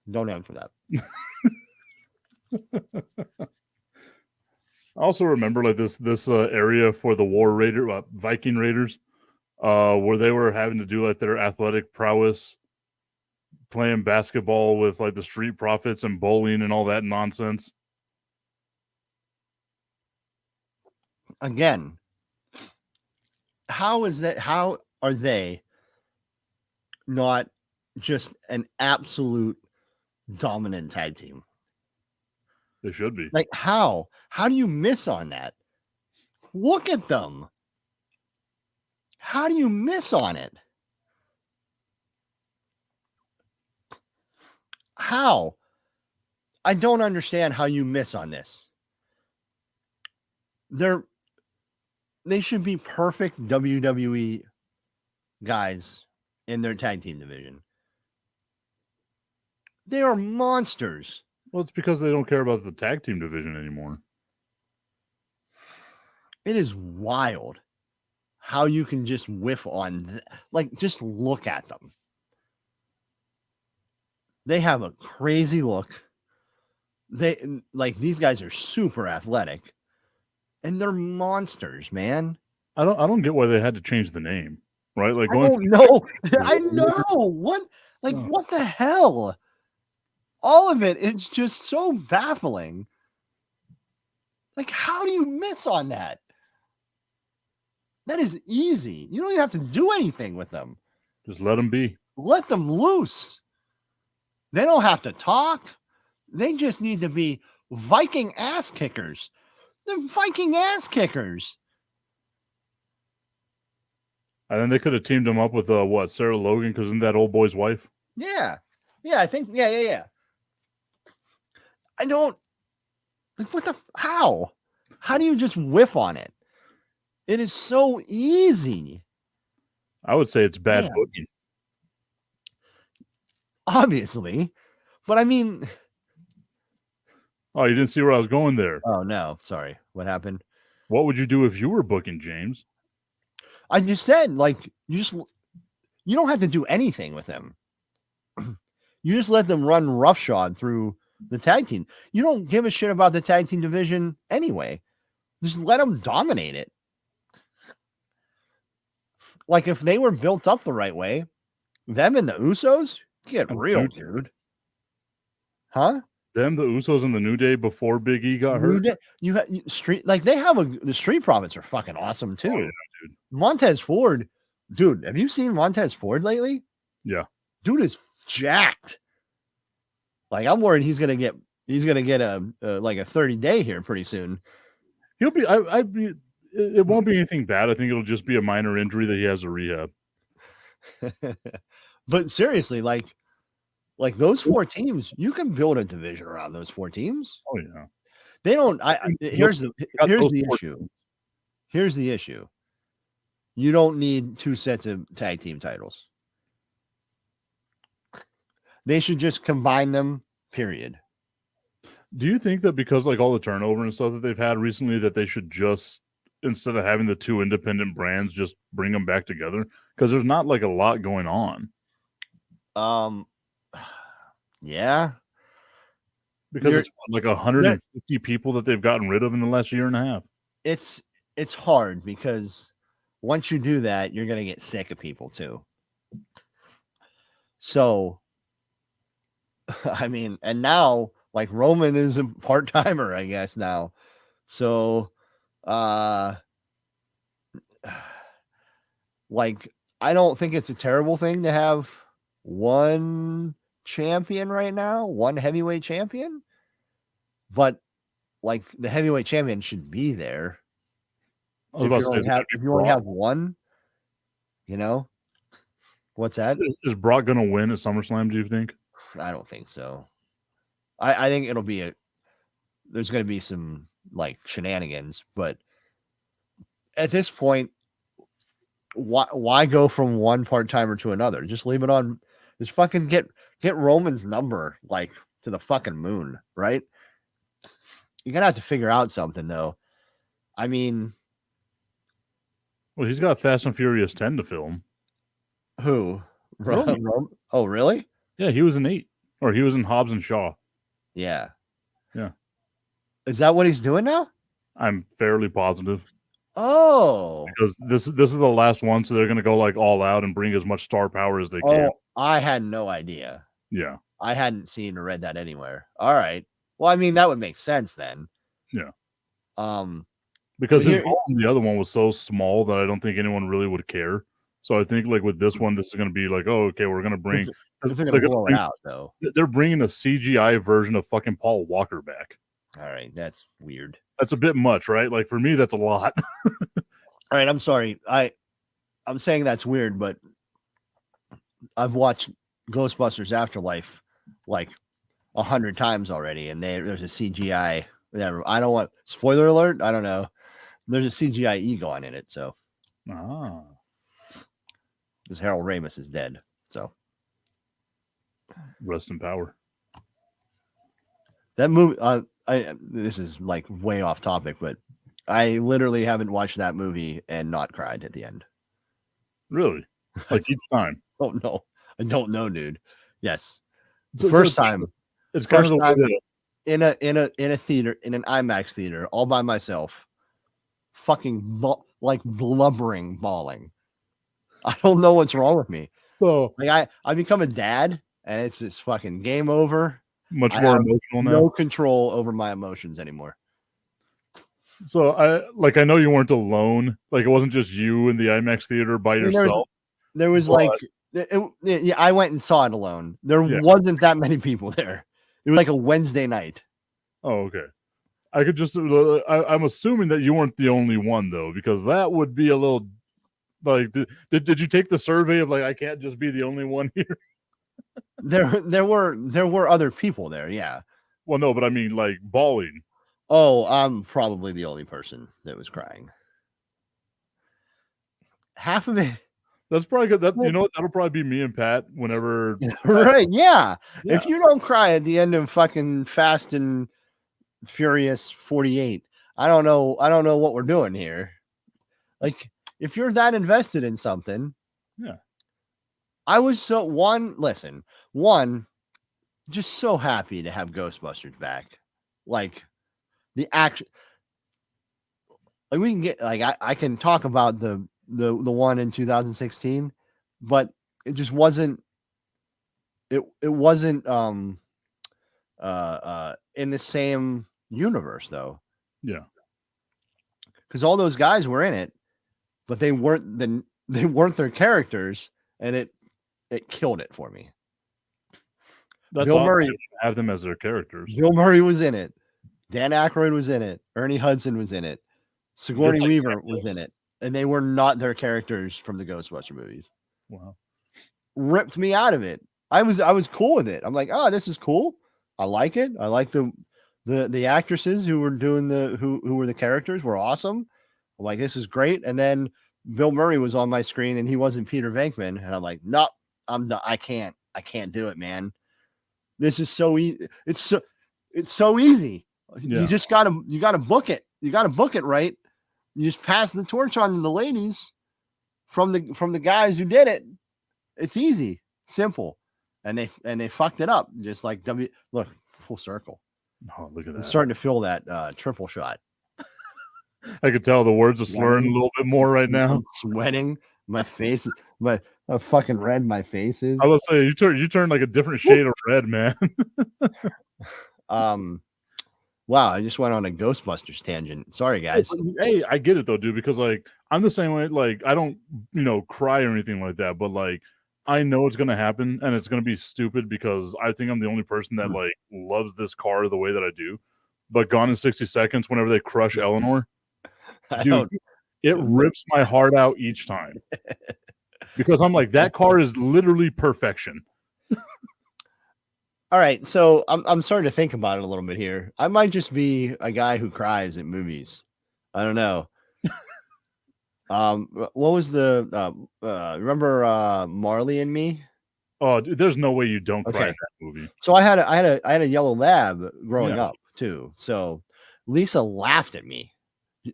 Don't answer that. I also remember like this area for the Viking Raiders, where they were having to do like their athletic prowess, playing basketball with like the Street Profits and bowling and all that nonsense. Again, how are they not just an absolute dominant tag team? They should be. Like how do you miss on that? Look at them. How do you miss on it? How? I don't understand how you miss on this. They should be perfect WWE guys in their tag team division. They are monsters. Well, it's because they don't care about the tag team division anymore. It is wild how you can just whiff on, like, just look at them. They have a crazy look. These guys are super athletic, and they're monsters, man. I don't get why they had to change the name, right? Like I don't know. I know what the hell? All of it, it's just so baffling. Like, how do you miss on that? That is easy. You don't even have to do anything with them. Just let them be. Let them loose. They don't have to talk. They just need to be Viking ass kickers. They're Viking ass kickers. And then they could have teamed him up with Sarah Logan, because isn't that old boy's wife? Yeah. I think, yeah. I don't, like, how? How do you just whiff on it? It is so easy. I would say it's bad booking. Obviously. But I mean, oh, you didn't see where I was going there. Oh no, sorry. What happened? What would you do if you were booking, James? I just said, like, you don't have to do anything with them. You just let them run roughshod through the tag team. You don't give a shit about the tag team division anyway. Just let them dominate it. Like, if they were built up the right way, them and the Usos, get real, dude. Huh? Them, the Usos, and the New Day before Big E got hurt. The Street Profits are fucking awesome too. Oh, yeah, dude. Montez Ford, dude. Have you seen Montez Ford lately? Yeah, dude is jacked. Like, I'm worried he's gonna get a 30-day here pretty soon. He'll be. It won't be anything bad. I think it'll just be a minor injury that he has to rehab. But seriously, like those four teams, you can build a division around those four teams. Oh yeah. They don't. Here's the issue. Here's the issue. You don't need two sets of tag team titles. They should just combine them, period. Do you think that because like all the turnover and stuff that they've had recently, that they should just, instead of having the two independent brands, just bring them back together? Because there's not like a lot going on. Yeah. Because it's like 150 people that they've gotten rid of in the last year and a half. It's it's hard because once you do that, you're gonna get sick of people too. So, I mean, and now like Roman is a part timer, I guess now. So, like I don't think it's a terrible thing to have one champion right now, one heavyweight champion, but like the heavyweight champion should be there. I was about to say, If you only have one, you know, what's that? Is Brock going to win at SummerSlam, do you think? I don't think so. I think it'll be there's going to be some like shenanigans, but at this point, why go from one part-timer to another? Just leave it on. Just fucking get Roman's number like to the fucking moon, right? You're going to have to figure out something though. I mean, well, he's got Fast and Furious 10 to film. Who? Roman. Oh, really? Yeah, he was in 8. Or he was in Hobbs and Shaw. Yeah. Yeah. Is that what he's doing now? I'm fairly positive. Oh. Because this is the last one, so they're going to go like all out and bring as much star power as they can. Oh, I had no idea. Yeah. I hadn't seen or read that anywhere. All right. Well, I mean, that would make sense then. Yeah. But Because his role in the other one was so small that I don't think anyone really would care. So I think like with this one, this is going to be like, oh, okay, we're going to bring. They're going to blow it out though. They're bringing a CGI version of fucking Paul Walker back. All right, that's weird. That's a bit much, right? Like for me, that's a lot. All right, I'm sorry. I'm saying that's weird, but I've watched Ghostbusters Afterlife like 100 times already, and there's a CGI. Whatever. I don't want spoiler alert. I don't know. There's a CGI Egon in it, so. Ah. Because Harold Ramis is dead, so. Rest in power. That movie. This is like way off topic, but I literally haven't watched that movie and not cried at the end. Really? Like each time? Oh no, I don't know, dude. Yes, First time. It's kind of the way that in a theater, in an IMAX theater, all by myself, fucking like blubbering, bawling. I don't know what's wrong with me. So like I become a dad, and it's just fucking game over. Much more emotional now. No control over my emotions anymore. So I know you weren't alone. Like it wasn't just you in the IMAX theater by yourself. There was like, yeah, I went and saw it alone. There wasn't that many people there. It was like a Wednesday night. Oh, okay. I could just. I'm assuming that you weren't the only one though, because that would be a little. Like, did you take the survey of like I can't just be the only one here? There were other people there, yeah. Well, no, but I mean like bawling. Oh, I'm probably the only person that was crying. Half of it. That's probably good. That you know what? That'll probably be me and Pat whenever. Right? Yeah. If you don't cry at the end of fucking Fast and Furious 48, I don't know what we're doing here. Like, if you're that invested in something, yeah. I was just so happy to have Ghostbusters back. Like the action, like we can get like I can talk about the one in 2016, but it just wasn't. It wasn't in the same universe though. Yeah, because all those guys were in it, but they weren't their characters, and it killed it for me. That's Bill Murray have them as their characters. Bill Murray was in it. Dan Aykroyd was in it. Ernie Hudson was in it. Sigourney Weaver was in it, and they were not their characters from the Ghostbuster movies. Wow, ripped me out of it. I was cool with it. I'm like, oh, this is cool. I like it. I like the actresses who were doing who were the characters were awesome. I'm like, this is great. And then Bill Murray was on my screen, and he wasn't Peter Venkman, and I'm like, no, I can't do it, man. This is so easy. It's so easy. Yeah. You gotta book it. You gotta book it right. You just pass the torch on to the ladies from the guys who did it. It's easy, simple, and they fucked it up. Just like look, full circle. Oh, look at that. I'm starting to feel that triple shot. I could tell the words are slurring a little bit more right now. I'm sweating. My face, my fucking red. My face is. I would say you turn like a different shade of red, man. Wow, I just went on a Ghostbusters tangent. Sorry, guys. Hey, I get it though, dude, because like I'm the same way. Like I don't, cry or anything like that, but like I know it's gonna happen and it's gonna be stupid because I think I'm the only person that like loves this car the way that I do. But Gone in 60 Seconds, whenever they crush Eleanor, dude, it rips my heart out each time. Because I'm like, that car is literally perfection. All right, so I'm starting to think about it a little bit here. I might just be a guy who cries at movies. I don't know. What was the remember Marley and Me? Oh, dude, there's no way you don't cry Okay. at that movie. So I had a yellow lab growing Yeah. up too. So Lisa laughed at me.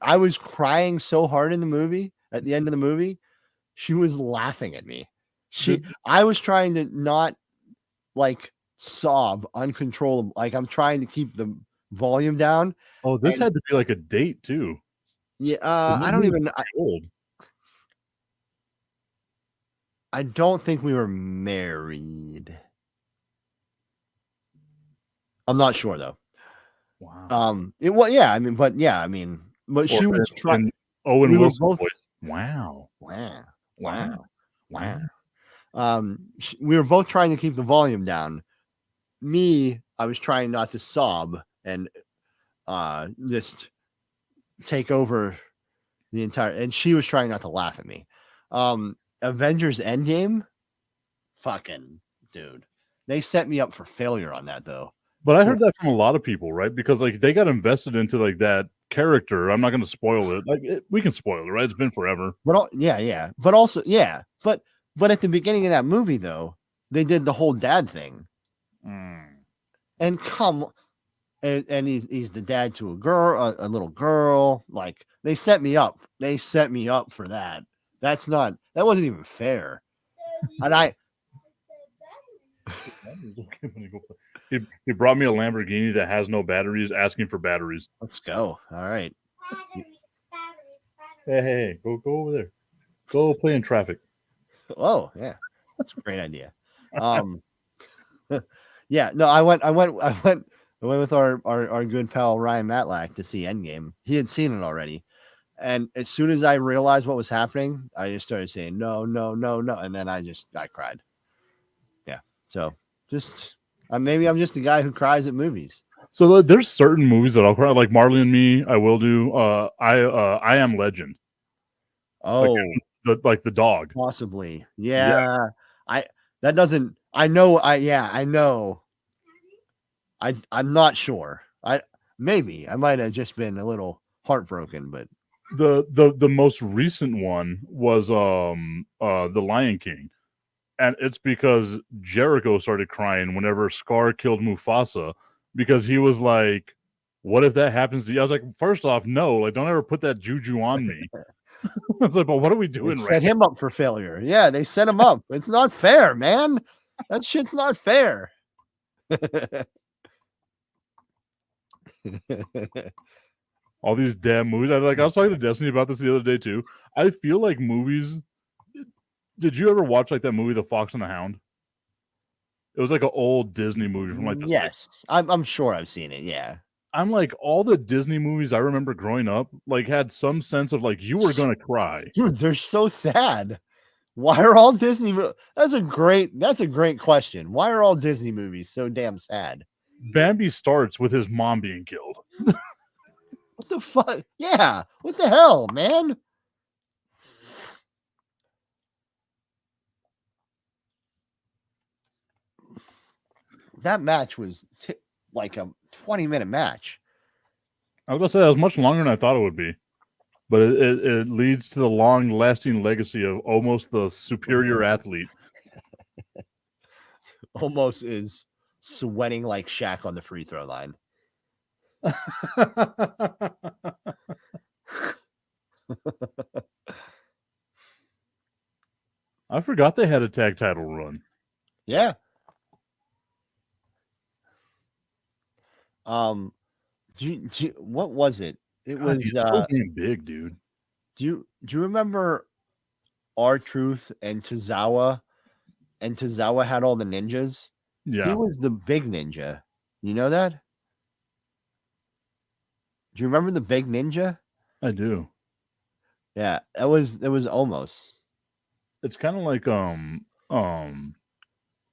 I was crying so hard in the movie at the end of the movie. She was laughing at me. I was trying to not like sob uncontrollable. Like I'm trying to keep the volume down. Oh, this had to be like a date too. Yeah, I don't even. Old. I don't think we were married. I'm not sure though. Wow. It was but she was trying. Owen we were Wilson both- voice. Wow. Wow. We were both trying to keep the volume down. Me, I was trying not to sob and just take over the entire, and she was trying not to laugh at me. Avengers Endgame, fucking dude, they set me up for failure on that though. But I heard that from a lot of people, right? Because like they got invested into like that character. I'm not going to spoil it. Like we can spoil it, right? It's been forever. But but at the beginning of that movie though, they did the whole dad thing. And and he's the dad to a girl, a little girl. Like they set me up for that. That wasn't even fair. And he brought me a Lamborghini that has no batteries, asking for batteries. Let's go. All right. Hey, go over there. Go play in traffic. Oh yeah, that's a great idea. Yeah, no, I went with our good pal Ryan Matlack to see Endgame. He had seen it already, and as soon as I realized what was happening, I just started saying no, and then I cried. Yeah, so maybe I'm just a guy who cries at movies. So there's certain movies that I'll cry, like Marley and Me. I will do. I Am Legend. Oh, like the dog. Possibly, yeah. I know. I'm not sure. I might have just been a little heartbroken, but the most recent one was The Lion King, and it's because Jericho started crying whenever Scar killed Mufasa, because he was like, "What if that happens to you?" I was like, first off, no, like don't ever put that juju on me. I was like, but what are we doing? Set him up for failure. Yeah, they set him up. It's not fair, man. That shit's not fair. All these damn movies. I was talking to Destiny about this the other day too. I feel like movies. Did you ever watch like that movie, The Fox and the Hound? It was like an old Disney movie from like the yes, I'm sure I've seen it. Yeah, I'm like all the Disney movies I remember growing up like had some sense of like you were gonna cry. Dude, they're so sad. Why are all Disney? That's a great question. Why are all Disney movies so damn sad? Bambi starts with his mom being killed. What the fuck? Yeah, what the hell, man? That match was like a 20-minute match. I was gonna say that was much longer than I thought it would be, but it leads to the long-lasting legacy of almost the superior athlete. Almost is sweating like Shaq on the free throw line. I forgot they had a tag title run. Yeah. What was it? It God, was. he's so damn big, dude. Do you remember R-Truth and Tozawa? And Tozawa had all the ninjas. He Yeah, was the big ninja. You know that? Do you remember the big ninja? I do. Yeah, it was almost. It's kind of like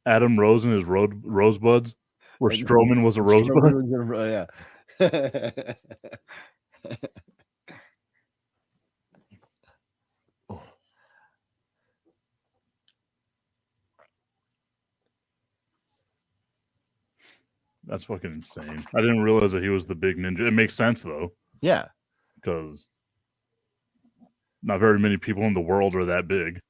Adam Rose and his rosebuds, where And Strowman was a rosebud. Yeah. That's fucking insane. I didn't realize that he was the big ninja. It makes sense though, Yeah. because not very many people in the world are that big.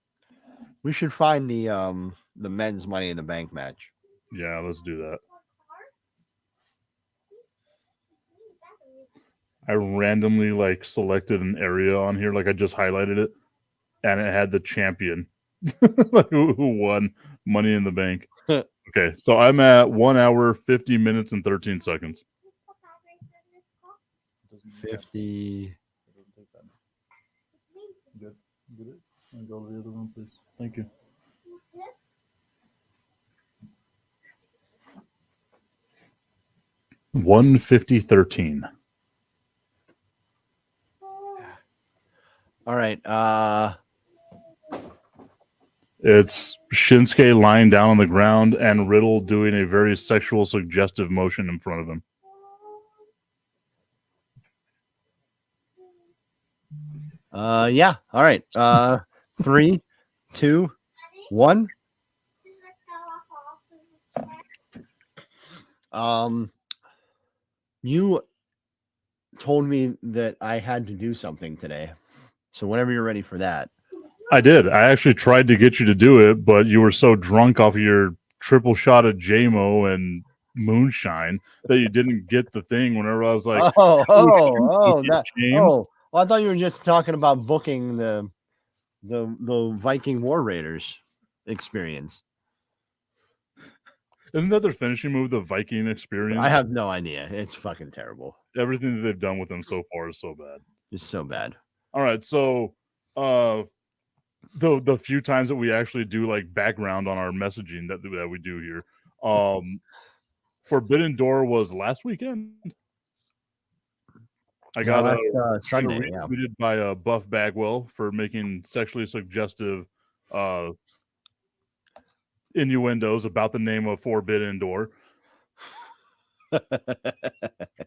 We should find the men's Money in the Bank match. Yeah, let's do that. I randomly like selected an area on here, like I just highlighted it, and it had the champion like, who won Money in the Bank. Okay, so I'm at 1 hour, 50 minutes, and 13 seconds. 50. Good. Get it? I'll go to the other room, please. Thank you. $150.13. All right. It's Shinsuke lying down on the ground and Riddle doing a very sexual, suggestive motion in front of him. Yeah. All right. 3, 2, 1. You told me that I had to do something today. So whenever you're ready for that. I did. I actually tried to get you to do it, but you were so drunk off of your triple shot of JMO and moonshine that you didn't get the thing whenever I was like, oh, James. well, I thought you were just talking about booking the Viking War Raiders experience. Isn't that their finishing move, the Viking experience? I have no idea. It's fucking terrible. Everything that they've done with them so far is so bad. It's so bad. All right, so the few times that we actually do like background on our messaging that we do here, Forbidden Door was last weekend. I got Sunday retweeted by Buff Bagwell for making sexually suggestive innuendos about the name of Forbidden Door.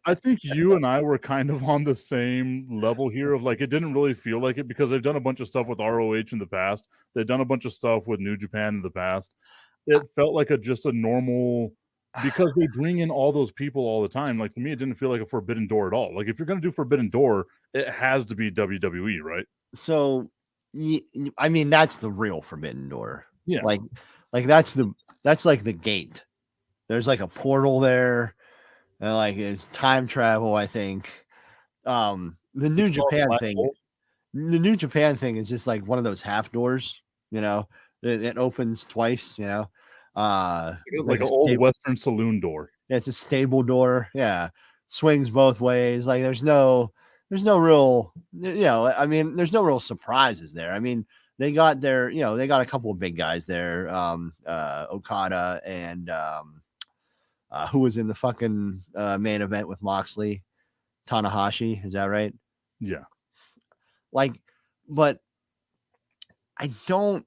I think you and I were kind of on the same level here of like, it didn't really feel like it because they've done a bunch of stuff with ROH in the past. They've done a bunch of stuff with New Japan in the past. It felt like just a normal, because they bring in all those people all the time. Like, to me, it didn't feel like a Forbidden Door at all. Like, if you're going to do Forbidden Door, it has to be WWE, right? So, I mean, that's the real Forbidden Door. Yeah. Like that's like the gate. There's like a portal there. And like it's time travel, I think. The New Japan thing. The New Japan thing is just like one of those half doors, you know. It opens twice, you know. Like an old Western saloon door. Yeah, it's a stable door. Yeah. Swings both ways. Like there's no real, you know, I mean, there's no real surprises there. I mean, they got a couple of big guys there. Okada and who was in the fucking main event with Moxley? Tanahashi, is that right? Yeah. Like, but I don't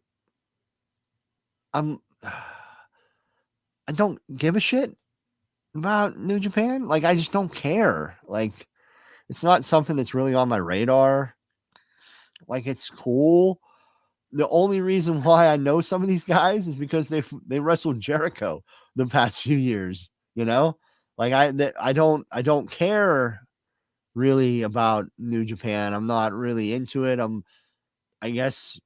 give a shit about New Japan. Like, I just don't care. Like, it's not something that's really on my radar. Like, it's cool. The only reason why I know some of these guys is because they wrestled Jericho the past few years, you know? Like I don't care really about New Japan. I'm not really into it. I guess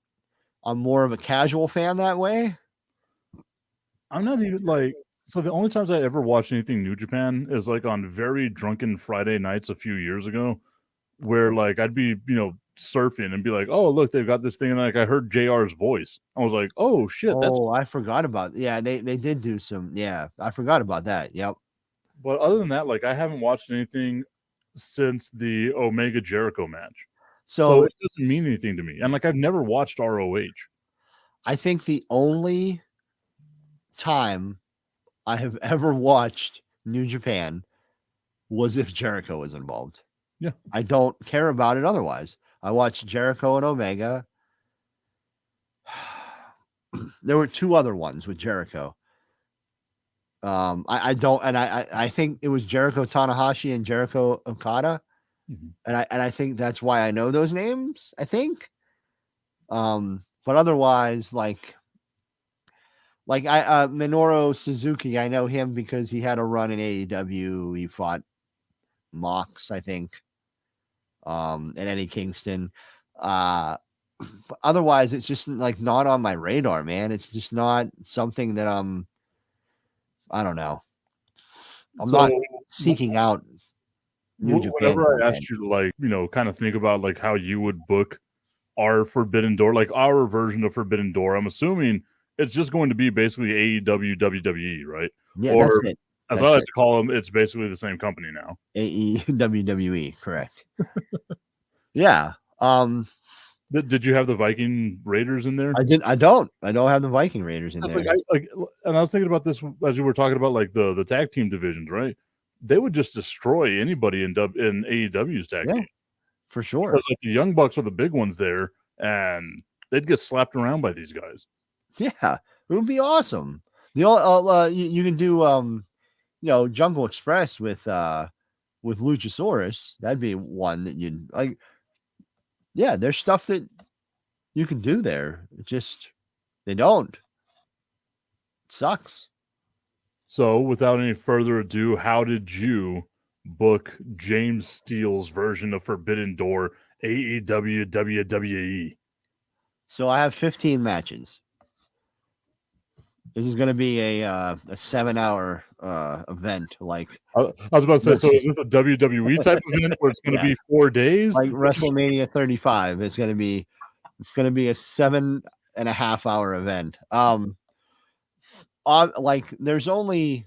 I'm more of a casual fan that way. I'm not even like, so the only times I ever watched anything New Japan is like on very drunken Friday nights a few years ago, where like I'd be, you know, surfing and be like, oh look, they've got this thing, and like I heard JR's voice. I was like, oh shit, I forgot about they did do some, I forgot about that. Yep. But other than that, like I haven't watched anything since the Omega Jericho match. So So it doesn't mean anything to me. And like I've never watched ROH. I think the only time I have ever watched New Japan was if Jericho was involved. Yeah. I don't care about it otherwise. I watched Jericho and Omega. There were two other ones with Jericho. I think it was Jericho Tanahashi and Jericho Okada. Mhm. And I think that's why I know those names, I think. But otherwise, like Minoru Suzuki, I know him because he had a run in AEW. He fought Mox, I think. And Eddie Kingston. But otherwise, it's just like not on my radar, man. It's just not something that I don't know. I'm not seeking out New Japan. Whenever I asked you to like, kind of think about like how you would book our Forbidden Door, like our version of Forbidden Door, I'm assuming it's just going to be basically AEW, WWE, right? Yeah, or, that's it. As That's I like it. to call them, it's basically the same company now. WWE, correct. Yeah. Did you have the Viking Raiders in there? I don't have the Viking Raiders in That's there. And I was thinking about this as you were talking about like the tag team divisions, right? They would just destroy anybody in AEW's tag team. For sure. Because like the Young Bucks are the big ones there, and they'd get slapped around by these guys. Yeah, it would be awesome. You can do Jungle Express with Luchasaurus. That'd be one that you'd like. Yeah, there's stuff that you can do there. It just they don't. It sucks. So, without any further ado, how did you book James Steele's version of Forbidden Door AEW WWE? So I have 15 matches. This is going to be a 7-hour event. Like I was about to say, so is this a WWE type event where it's going to be 4 days? Like WrestleMania 35. It's going to be a 7.5 hour event. Like there's only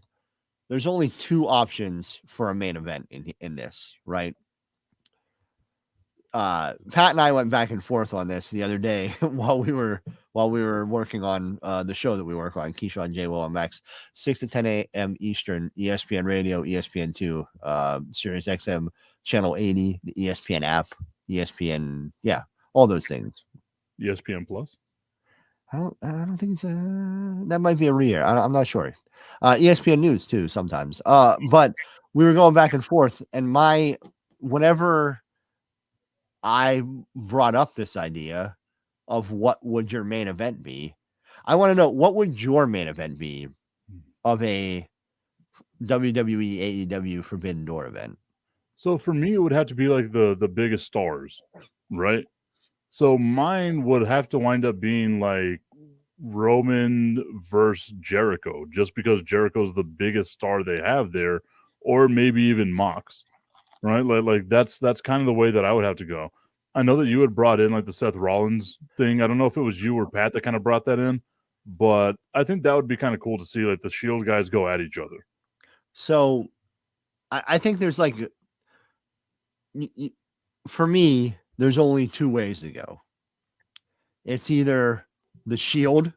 two options for a main event in this, right? Pat and I went back and forth on this the other day while we were working on the show that we work on, Keyshawn J. Will and Max, 6 to 10 a.m. Eastern, ESPN Radio, ESPN2, Sirius XM Channel 80, the ESPN app, ESPN, yeah, all those things. ESPN Plus. I don't think it's that might be a re-air. I'm not sure. ESPN News too sometimes. But we were going back and forth, and whenever I brought up this idea of what would your main event be, I want to know what would your main event be of a WWE AEW Forbidden Door event. So for me, it would have to be like the biggest stars, right? So mine would have to wind up being like Roman versus Jericho, just because Jericho's the biggest star they have there, or maybe even Mox, right? Like that's kind of the way that I would have to go. I know that you had brought in like the Seth Rollins thing. I don't know if it was you or Pat that kind of brought that in, but I think that would be kind of cool to see like the Shield guys go at each other. So I think there's like, for me, there's only two ways to go. It's either the Shield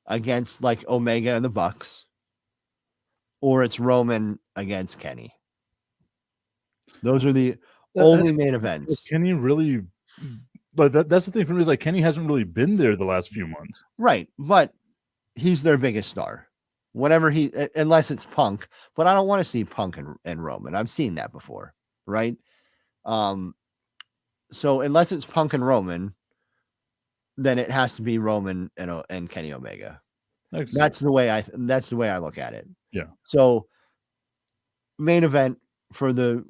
against like Omega and the Bucks, or it's Roman against Kenny. Those are the only main events. Kenny really, but that's the thing for me is like Kenny hasn't really been there the last few months. Right, but he's their biggest star. Whenever unless it's Punk, but I don't want to see Punk and Roman. I've seen that before, right? So unless it's Punk and Roman, then it has to be Roman and Kenny Omega. Excellent. That's the way I look at it. Yeah. So main event for the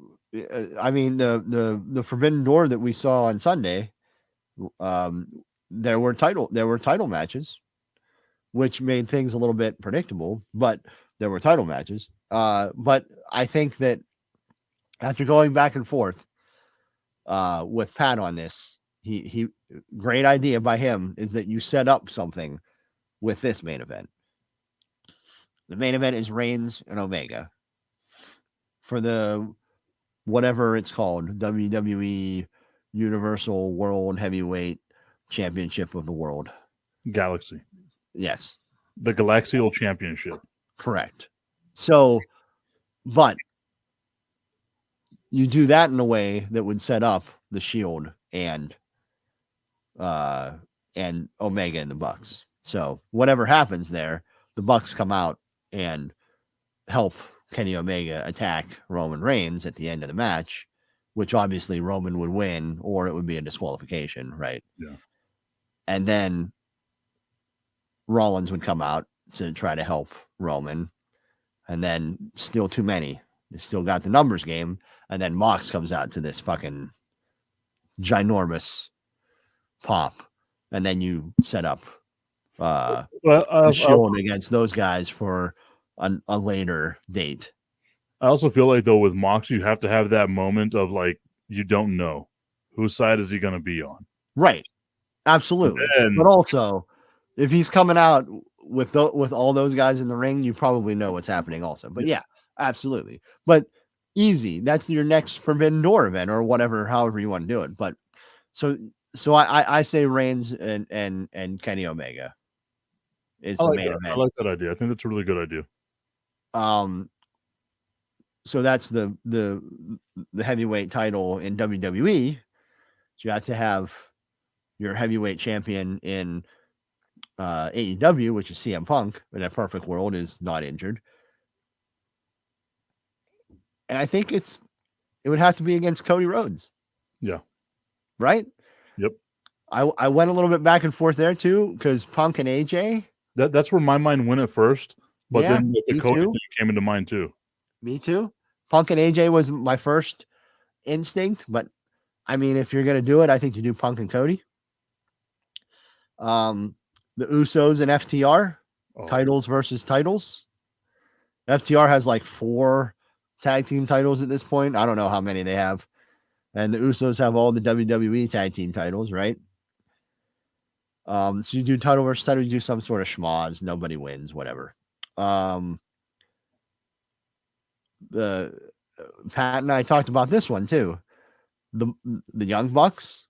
Forbidden Door that we saw on Sunday, there were title matches, which made things a little bit predictable, but there were title matches. But I think that after going back and forth with Pat on this, he great idea by him is that you set up something with this main event. The main event is Reigns and Omega. For the whatever it's called, WWE Universal World Heavyweight Championship of the world. Galaxy. Yes, The Galaxial Championship. correct. So, but you do that in a way that would set up the Shield and Omega and the Bucks. So whatever happens there, the Bucks come out and help Kenny Omega attack Roman Reigns at the end of the match, which obviously Roman would win, or it would be a disqualification, right? Yeah. And then Rollins would come out to try to help Roman, and then still too many. They still got the numbers game, and then Mox comes out to this fucking ginormous pop, and then you set up the Shield against those guys for a later date. I also feel like, though, with Mox, you have to have that moment of like, you don't know whose side is he going to be on. Right. Absolutely. But also, if he's coming out with all those guys in the ring, you probably know what's happening also. But yeah, absolutely. But easy. That's your next Forbidden Door event or whatever, however you want to do it. But so I say Reigns and Kenny Omega is the main event. I like that idea. I think that's a really good idea. So that's the heavyweight title in WWE. So you have to have your heavyweight champion in AEW, which is CM Punk, in a perfect world, is not injured. And I think it would have to be against Cody Rhodes. Yeah. Right? Yep. I went a little bit back and forth there too, because Punk and AJ. That's where my mind went at first, but Yeah, then the me Cody too. thing came into mind too. Me too. Punk and AJ was my first instinct, but I mean, if you're gonna do it, I think you do Punk and Cody. The Usos and FTR, titles versus titles. FTR has like 4 tag team titles at this point. I don't know how many they have. And the Usos have all the WWE tag team titles, right? So you do title versus title, you do some sort of schmoz, nobody wins, whatever. The Pat and I talked about this one too. The Young Bucks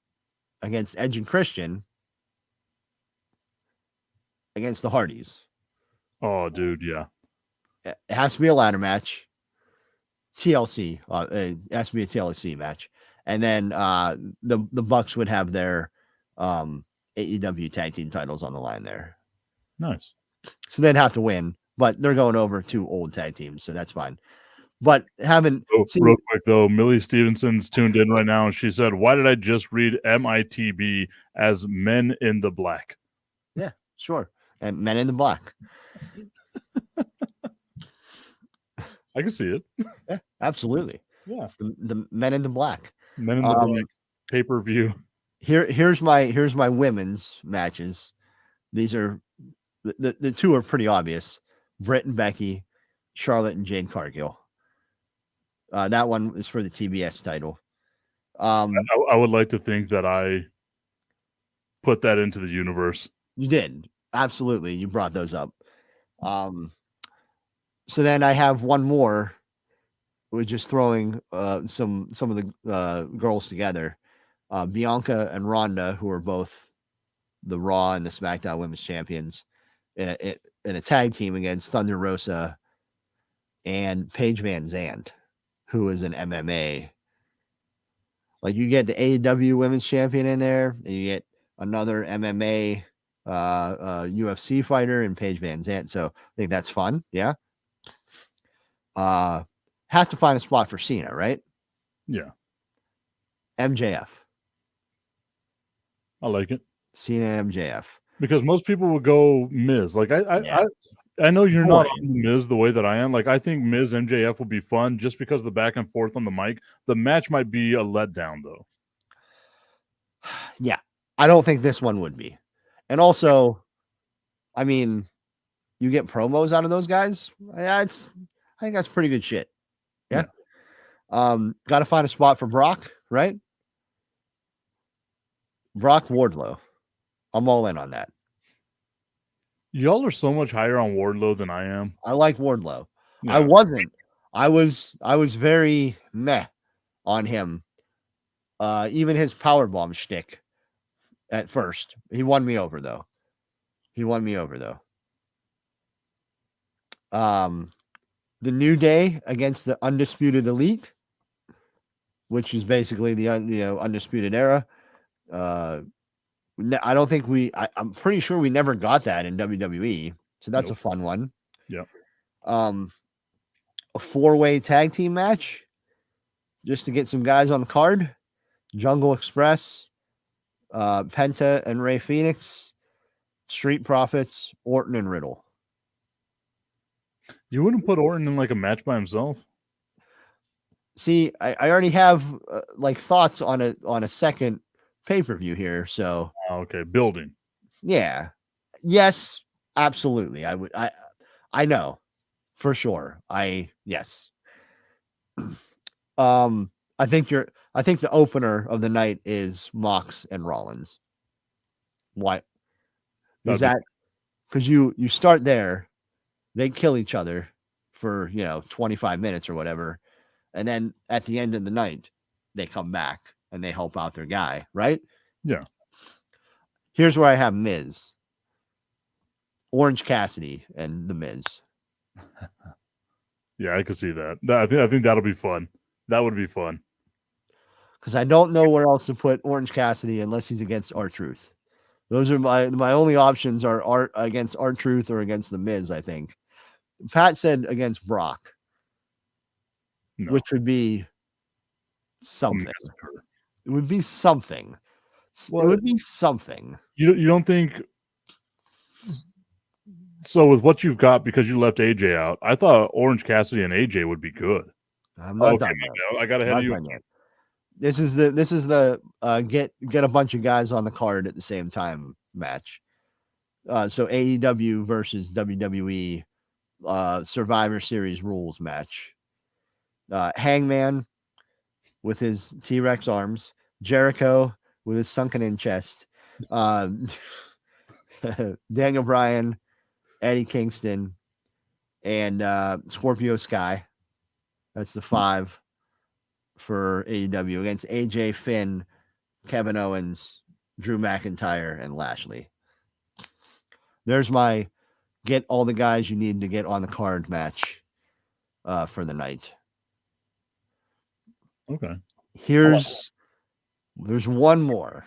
against Edge and Christian against the Hardys. Oh, dude, yeah. It has to be a ladder match. TLC. It has to be a TLC match. And then the Bucks would have their AEW tag team titles on the line there. Nice. So they'd have to win, but they're going over 2 old tag teams, so that's fine. But having real quick though, Millie Stevenson's tuned in right now, and she said, "Why did I just read MITB as Men in the Black?" Yeah, sure. And Men in the Black. I can see it. Yeah, absolutely. Yeah, the Men in the Black. Men in the Black pay-per-view. Here's my women's matches. These are the 2 are pretty obvious. Britt and Becky, Charlotte and Jade Cargill. That one is for the TBS title. I would like to think that I put that into the universe. You did. Absolutely. You brought those up. So then I have one more. We're just throwing some of the girls together. Bianca and Ronda, who are both the Raw and the SmackDown Women's Champions, in a tag team against Thunder Rosa and Paige Van Zandt, who is an MMA. Like, you get the AEW Women's Champion in there, and you get another MMA UFC fighter and Paige Van Zandt. So I think that's fun. Yeah. Have to find a spot for Cena, right? Yeah. MJF. I like it. Cena MJF. Because most people would go Miz. Like I know you're not on the Miz the way that I am. Like, I think Miz MJF will be fun just because of the back and forth on the mic. The match might be a letdown though. Yeah. I don't think this one would be. And also, I mean, you get promos out of those guys. I think that's pretty good shit. Yeah. Got to find a spot for Brock, right? Brock Wardlow. I'm all in on that. Y'all are so much higher on Wardlow than I am. I like Wardlow. Yeah. I wasn't. I was very meh on him. Even his powerbomb shtick at first. He won me over though. The New Day against the Undisputed Elite, which is basically the Undisputed Era. I don't think I'm pretty sure we never got that in WWE. So that's a fun one. Yep. A 4-way tag team match just to get some guys on the card. Jungle Express, Penta and Rey Fenix, Street Profits, Orton and Riddle. You wouldn't put Orton in like a match by himself? See, I already have like thoughts on a second pay-per-view here, so Okay, building. Yeah. Yes, absolutely. I would I know for sure. Yes. I think the opener of the night is Mox and Rollins. Why? Is that because you start there, they kill each other for 25 minutes or whatever, and then at the end of the night, they come back and they help out their guy, right? Yeah. Here's where I have Miz, Orange Cassidy, and the Miz. Yeah, I could see that. I think that'll be fun. That would be fun. Because I don't know where else to put Orange Cassidy unless he's against R-Truth. Those are my only options are against R-Truth or against the Miz, I think. Pat said against Brock, which would be something. It would be something. Well, it would be something. You don't think so? With what you've got, because you left AJ out, I thought Orange Cassidy and AJ would be good. I'm not done yet. I got ahead of you. This is the get a bunch of guys on the card at the same time match. So AEW versus WWE Survivor Series rules match. Hangman with his T-Rex arms, Jericho with his sunken in chest, Daniel Bryan, Eddie Kingston, and Scorpio Sky. That's the 5 for AEW against AJ, Finn, Kevin Owens, Drew McIntyre, and Lashley. There's my get all the guys you need to get on the card match for the night. Okay. There's one more.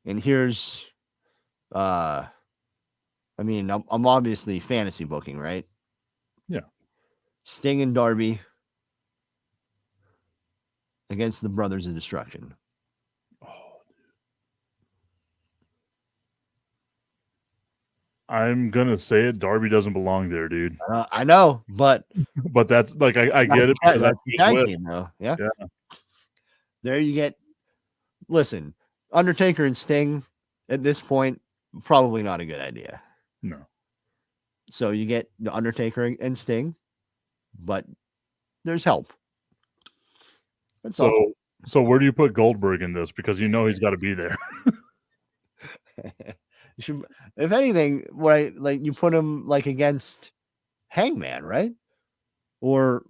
And here's I'm obviously fantasy booking, right? Yeah. Sting and Darby against the Brothers of Destruction. I'm gonna say it. Darby doesn't belong there, dude. I know, but that's like I get it. That's tag team, though. Yeah. There you get. Listen, Undertaker and Sting at this point probably not a good idea. No. So you get the Undertaker and Sting, but there's help. That's all. So where do you put Goldberg in this? Because he's got to be there. You should, if anything, like you put him like against Hangman, right? Or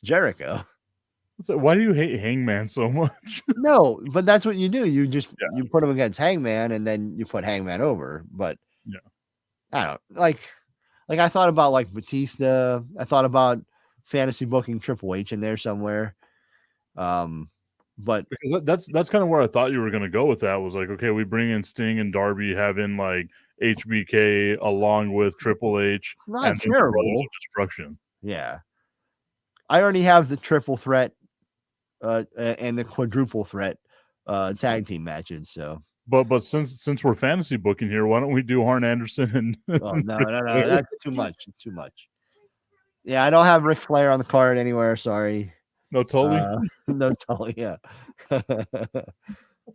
Jericho. So why do you hate Hangman so much? No, but that's what you do. You just you put him against Hangman, and then you put Hangman over. But I don't like I thought about like Batista. I thought about fantasy booking Triple H in there somewhere. But because that's kind of where I thought you were going to go with that. Was like, okay, we bring in Sting and Darby, have in like HBK along with Triple H. It's not terrible. Destruction. Yeah, I already have the triple threat and the quadruple threat tag team matches. So, but since we're fantasy booking here, why don't we do Arn Anderson and? Oh no, that's too much. Too much. Yeah, I don't have Ric Flair on the card anywhere. Sorry. No Tully? No Tully, yeah.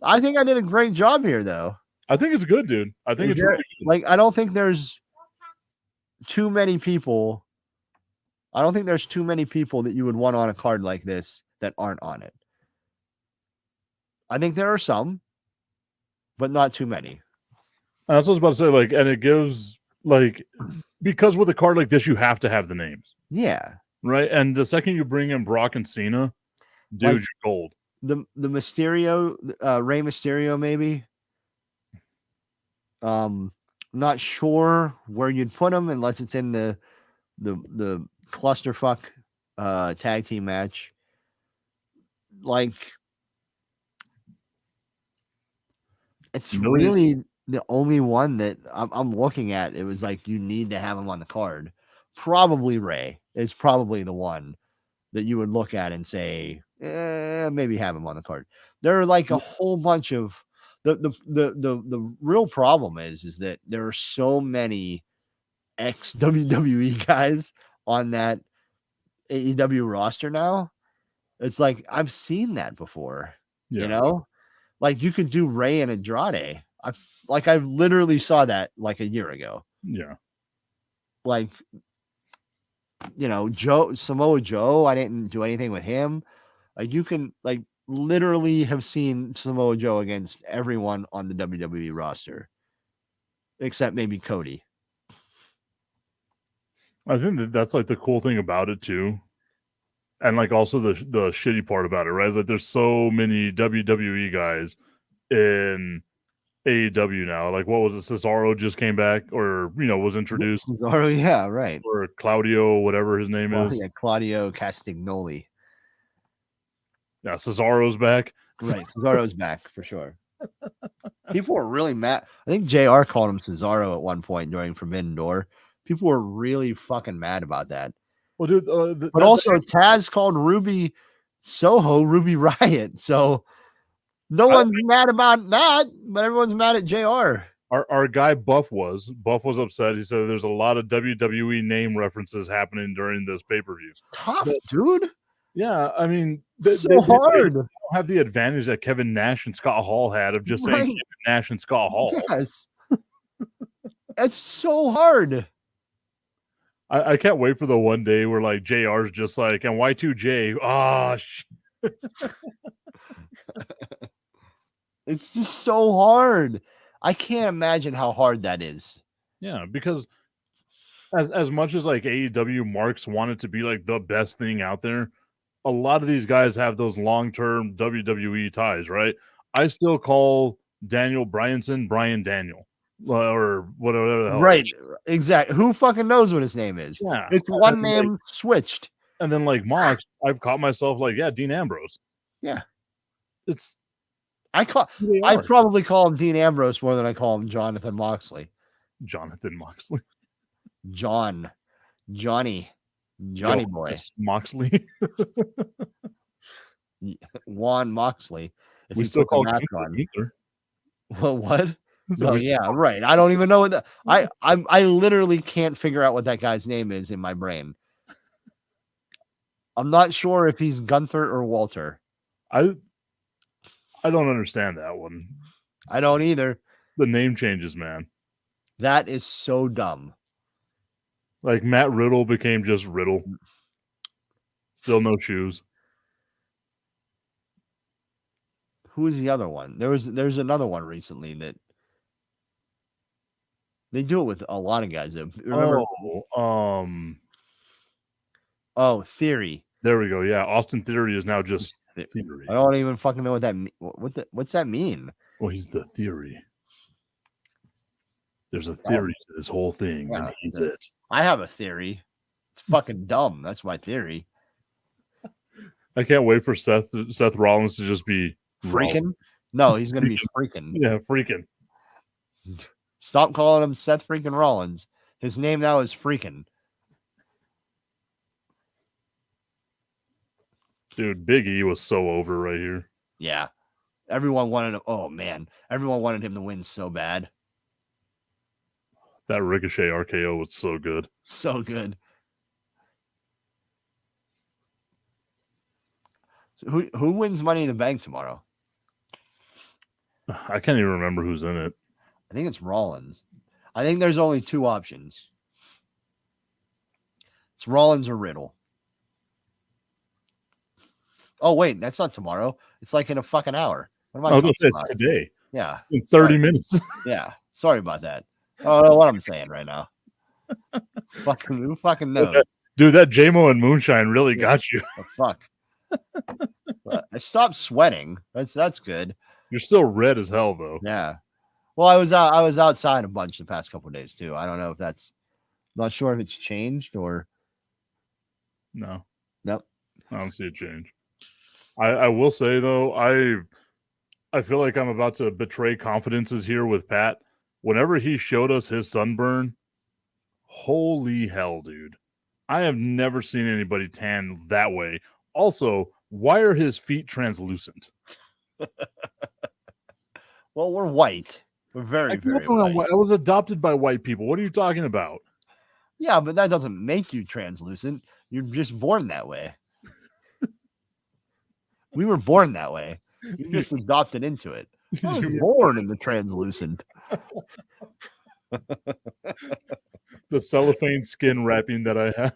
I think I did a great job here, though. I think it's good, dude. I think it's really good. Like, I don't think there's too many people. I don't think there's too many people that you would want on a card like this that aren't on it. I think there are some, but not too many. That's what I was about to say. Like, and it gives like because with a card like this, you have to have the names. Yeah. right? And the second you bring in Brock and Cena, dude, Like- you're gold. The Mysterio, Rey Mysterio, maybe. Not sure where you'd put him unless it's in the clusterfuck tag team match. Like, it's Really? really the only one that I'm looking at. It was like you need to have him on the card. Probably Ray is probably the one that you would look at and say, maybe have him on the card. There are like a whole bunch of the real problem is that there are so many ex WWE guys on that AEW roster now. It's like I've seen that before. Yeah. You know, like you could do Ray and Andrade. I literally saw that like a year ago. Yeah. Like, Samoa Joe, I didn't do anything with him. Like you can like literally have seen Samoa Joe against everyone on the WWE roster, except maybe Cody. I think that's like the cool thing about it too. And like also the shitty part about it, right? Is like there's so many WWE guys in AEW now. Like what was it? Cesaro just came back or was introduced. Cesaro, yeah, right. Or Claudio, whatever his name is. Yeah, Claudio Castagnoli. Yeah, Cesaro's back. Right. Cesaro's back for sure. People were really mad. I think JR called him Cesaro at one point during Forbidden Door. People were really fucking mad about that. Well, dude, but also Taz called Ruby Soho Ruby Riot. So no one's mad about that, but everyone's mad at JR. Our guy Buff was upset. He said there's a lot of WWE name references happening during this pay-per-view. It's tough, dude. Yeah, I mean, so hard. They don't have the advantage that Kevin Nash and Scott Hall had of just saying Kevin Nash and Scott Hall. Yes. It's so hard. I can't wait for the one day where like JR's just like, and Y2J, it's just so hard. I can't imagine how hard that is. Yeah, because as much as like AEW marks want it to be like the best thing out there, a lot of these guys have those long-term WWE ties, right? I still call Daniel Bryanson Brian Daniel. Or whatever the hell. Right, exactly. Who fucking knows what his name is? Yeah, it's one name like, switched. And then like Mox, I've caught myself like, yeah, Dean Ambrose. Yeah, it's I probably call him Dean Ambrose more than I call him Jonathan Moxley. Jonathan Moxley, Johnny boy, Moxley, Juan Moxley. If we still call him Ether. Well, what? So yeah, right. I don't even know what I literally can't figure out what that guy's name is in my brain. I'm not sure if he's Gunther or Walter. I don't understand that one. I don't either. The name changes, man. That is so dumb. Like Matt Riddle became just Riddle. Still no shoes. Who is the other one? There's another one recently that they do it with a lot of guys. Remember? Theory. There we go. Yeah, Austin Theory is now just Theory. I don't even fucking know what that what's that mean? Well, he's the Theory. There's a theory to this whole thing, and he's it. I have a theory. It's fucking dumb. That's my theory. I can't wait for Seth Rollins to just be freaking. No, he's gonna be freaking. Yeah, freaking. Stop calling him Seth freaking Rollins. His name now is freaking. Dude, Big E was so over right here. Yeah. Everyone wanted him. Oh man. Everyone wanted him to win so bad. That Ricochet RKO was so good. So good. So who wins Money in the Bank tomorrow? I can't even remember who's in it. I think it's Rollins. I think there's only two options. It's Rollins or Riddle. Oh, wait, that's not tomorrow. It's like in a fucking hour. What am I was going to say it's today. Yeah. It's in 30 minutes. Yeah. Sorry about that. I don't know what I'm saying right now. Who fucking knows? Dude, that JMO and Moonshine really got you. The fuck. But I stopped sweating. That's good. You're still red as hell, though. Yeah. Well, I was outside a bunch the past couple of days too. I don't know if that's not sure if it's changed or No. nope. I don't see a change. I will say though, I feel like I'm about to betray confidences here with Pat. Whenever he showed us his sunburn, holy hell, dude. I have never seen anybody tan that way. Also, why are his feet translucent? Well, we're white. We're very, very white. I was adopted by white people. What are you talking about? Yeah, but that doesn't make you translucent. You're just born that way. We were born that way. You just adopted into it. I was born in the translucent. The cellophane skin wrapping that I have.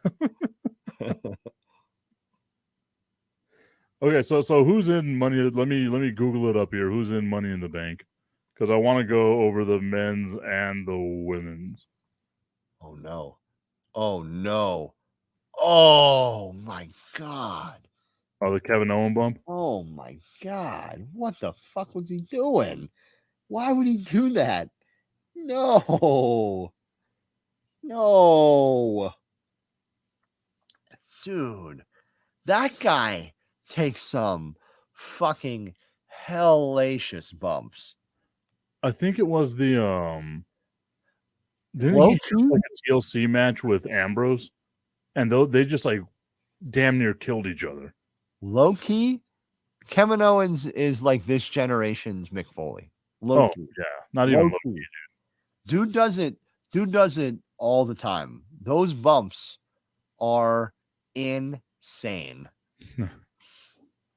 Okay, so who's in Money? Let me Google it up here. Who's in Money in the Bank? Because I want to go over the men's and the women's. Oh no. Oh no. Oh my god. Oh, the Kevin Owen bump? Oh my god. What the fuck was he doing? Why would he do that? No. No. Dude, that guy takes some fucking hellacious bumps. I think it was the didn't Low he key? have like a TLC match with Ambrose? And they just like damn near killed each other. Low key, Kevin Owens is like this generation's Mick Foley. Low key. Yeah, not even low Low-key. key. Dude does it all the time. Those bumps are insane.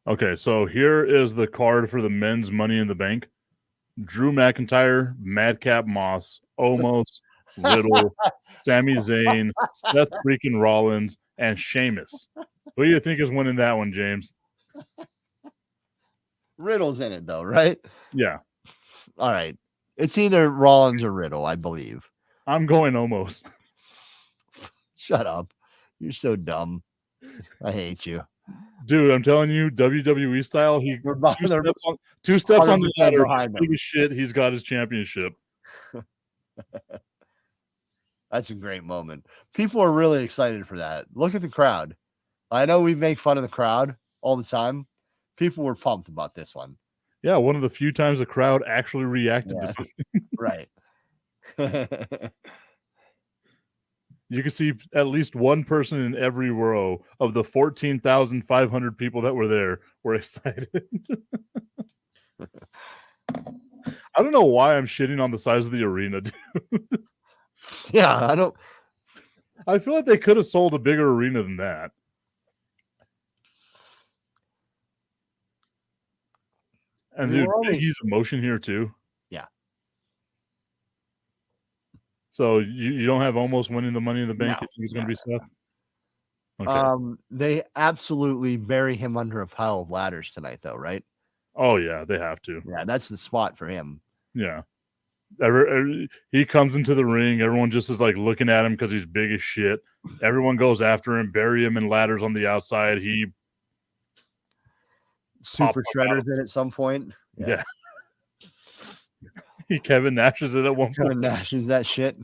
Okay, so here is the card for the men's Money in the Bank. Drew McIntyre, Madcap Moss, Omos, Riddle, Sami Zayn, Seth freaking Rollins, and Sheamus. Who do you think is winning that one, James? Riddle's in it though, right? Yeah, All right. It's either Rollins or Riddle, I believe. I'm going Omos. Shut up. You're so dumb. I hate you. Dude, I'm telling you, WWE style, he We're behind- two steps on the 100% ladder, behind big him. as shit, he's got his championship. That's a great moment. People are really excited for that. Look at the crowd. I know we make fun of the crowd all the time. People were pumped about this one. Yeah, one of the few times the crowd actually reacted to Yeah. something. Right. You can see at least one person in every row of the 14,500 people that were there were excited. I don't know why I'm shitting on the size of the arena, dude. Yeah, I don't. I feel like they could have sold a bigger arena than that. And We dude, were only- Biggie's emotion here too. Yeah. So you don't have almost winning the Money in the Bank? No, You think it's going to no, be Seth? Okay. They absolutely bury him under a pile of ladders tonight, though, right? Oh yeah, they have to. Yeah, that's the spot for him. Yeah. He comes into the ring. Everyone just is like looking at him because he's big as shit. Everyone goes after him, bury him in ladders on the outside. He Super Pop up out Shredder's in at some point. Yeah. Kevin Nash is it at one point. Kevin Nash is that shit.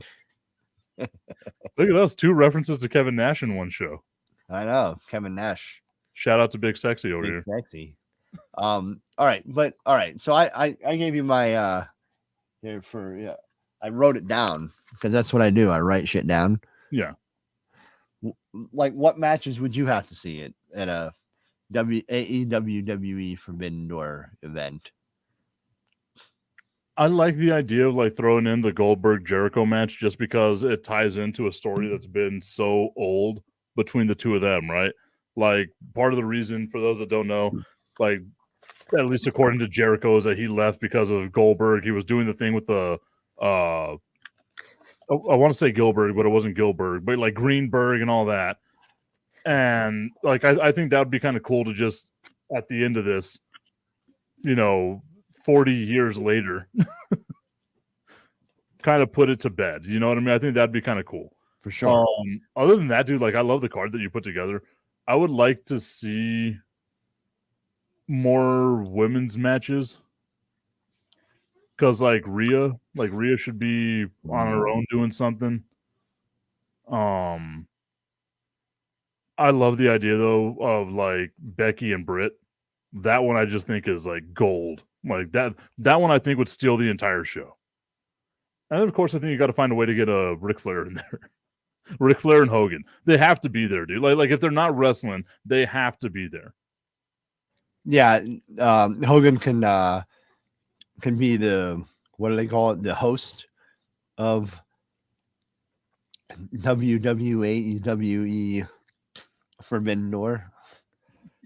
Look at those 2 references to Kevin Nash in one show. I know. Kevin Nash. Shout out to Big Sexy over Big here. sexy. All right. So I gave you my here for I wrote it down because that's what I do. I write shit down. Yeah. Like what matches would you have to see at a WWE Forbidden Door event? I like the idea of like throwing in the Goldberg Jericho match just because it ties into a story that's been so old between the two of them, right? Like part of the reason, for those that don't know, like at least according to Jericho, is that he left because of Goldberg. He was doing the thing with the I want to say Gilbert, but it wasn't Gilbert, but like Greenberg and all that. And like I think that would be kind of cool to just at the end of this, 40 years later, kind of put it to bed. You know what I mean? I think that'd be kind of cool. for sure. Other than that, dude, like I love the card that you put together. I would like to see more women's matches. Because like Rhea should be on her own doing something. I love the idea though of like Becky and Britt. That one I just think is like gold. Like that one I think would steal the entire show. And then of course I think you got to find a way to get a Ric Flair in there. Ric Flair and Hogan. They have to be there, dude. Like if they're not wrestling, they have to be there. Yeah, Hogan can be the, what do they call it? The host of WWE Forbidden Door.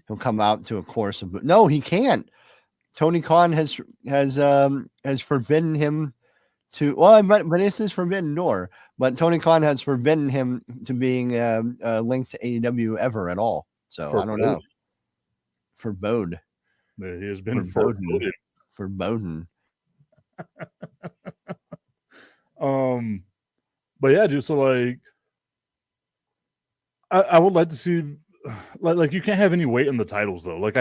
He'll come out to a course of, no, he can't. Tony Khan has forbidden him to, well, but this is Forbidden Door. But Tony Khan has forbidden him to being linked to AEW ever at all. So I don't know. Forbode. He has been forbodden. But yeah, dude. So like, I would like to see, like you can't have any weight in the titles though. Like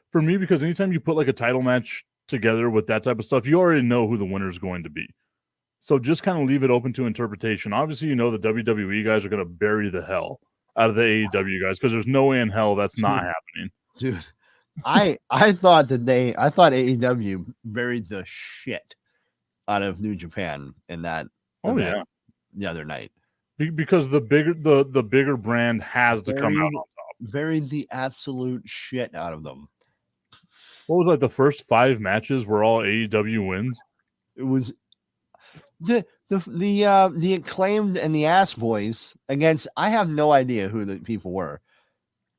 for me, because anytime you put like a title match together with that type of stuff, you already know who the winner is going to be. So just kind of leave it open to interpretation. Obviously, you know the WWE guys are going to bury the hell out of the AEW guys because there's no way in hell that's not happening, dude. I thought AEW buried the shit out of New Japan in that the other night, because the bigger brand has to come out on top. Buried the absolute shit out of them. What was like the first 5 matches were all AEW wins? It was the Acclaimed and the Ass Boys against, I have no idea who the people were,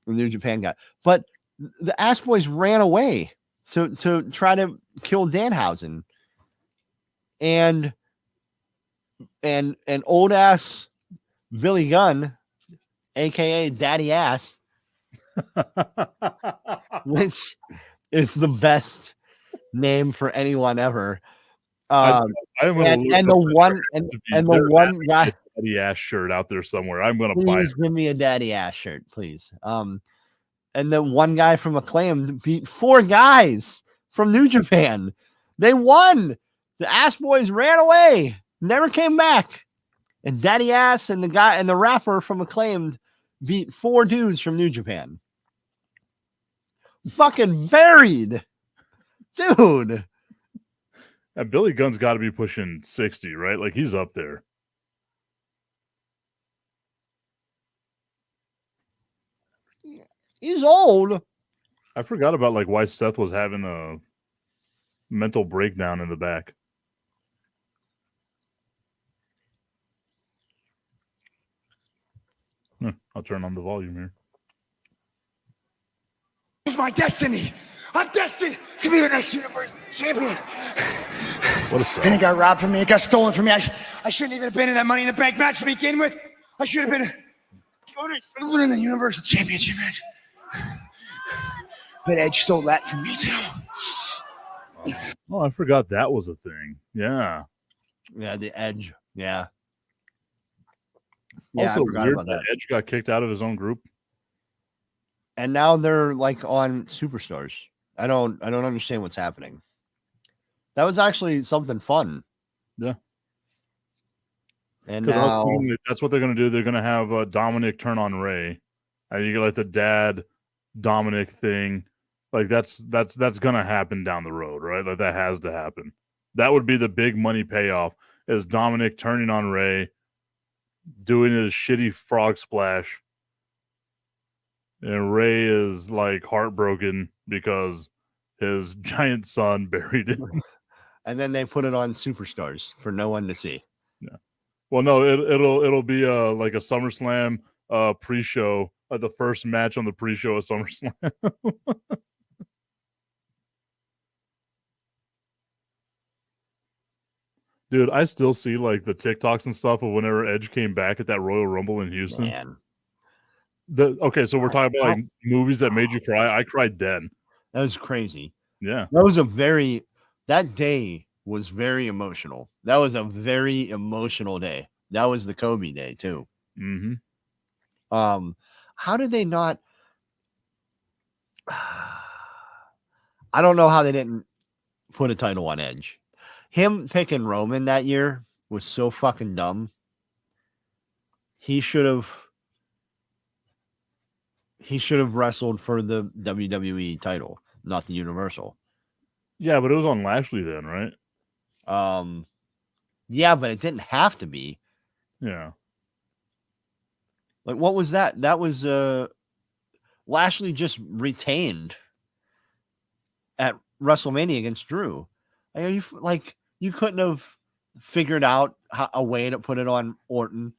the New Japan guy, but the Ass Boys ran away to try to kill Danhausen, and old ass Billy Gunn, aka Daddy Ass, which is the best name for anyone ever. And the one guy, Daddy Ass shirt out there somewhere. I'm gonna buy it. Give me a Daddy Ass shirt, please. And the one guy from Acclaimed beat 4 guys from New Japan. They won. The Ass Boys ran away, never came back. And Daddy Ass and the guy and the rapper from Acclaimed beat 4 dudes from New Japan. Fucking buried, dude. And Billy Gunn's got to be pushing 60, right? Like he's up there. He's old. I forgot about like why Seth was having a mental breakdown in the back. I'll turn on the volume here. It's my destiny. I'm destined to be the next Universe Champion. What a sell. And it got robbed from me. It got stolen from me. I shouldn't even have been in that Money in the Bank match to begin with. I should have been winning the Universal Championship match. But Edge stole that from me too. Oh, I forgot that was a thing. Yeah. Yeah, the Edge. Yeah. Also weird that Edge got kicked out of his own group. And now they're like on Superstars. I don't understand what's happening. That was actually something fun. Yeah. And now that's what they're going to do. They're going to have Dominic turn on Ray. And you get like the dad Dominic thing. Like that's going to happen down the road, right? Like that has to happen. That would be the big money payoff, is Dominic turning on Ray, doing his shitty frog splash. And Ray is like heartbroken because his giant son buried him. And then they put it on Superstars for no one to see. Yeah. Well, no, it'll be like a SummerSlam pre-show, the first match on the pre-show of SummerSlam. Dude, I still see like the TikToks and stuff of whenever Edge came back at that Royal Rumble in Houston. Man. Okay, so we're talking about like movies that made you cry. I cried then. That was crazy. Yeah. That day was very emotional. That was a very emotional day. That was the Kobe day too. Mm-hmm. How did they not? I don't know how they didn't put a title on Edge. Him picking Roman that year was so fucking dumb. He should have wrestled for the WWE title, not the Universal. Yeah, but it was on Lashley then, right? Yeah, but it didn't have to be. Yeah. Like, what was that? That was Lashley just retained at WrestleMania against Drew. Like, you couldn't have figured out a way to put it on Orton.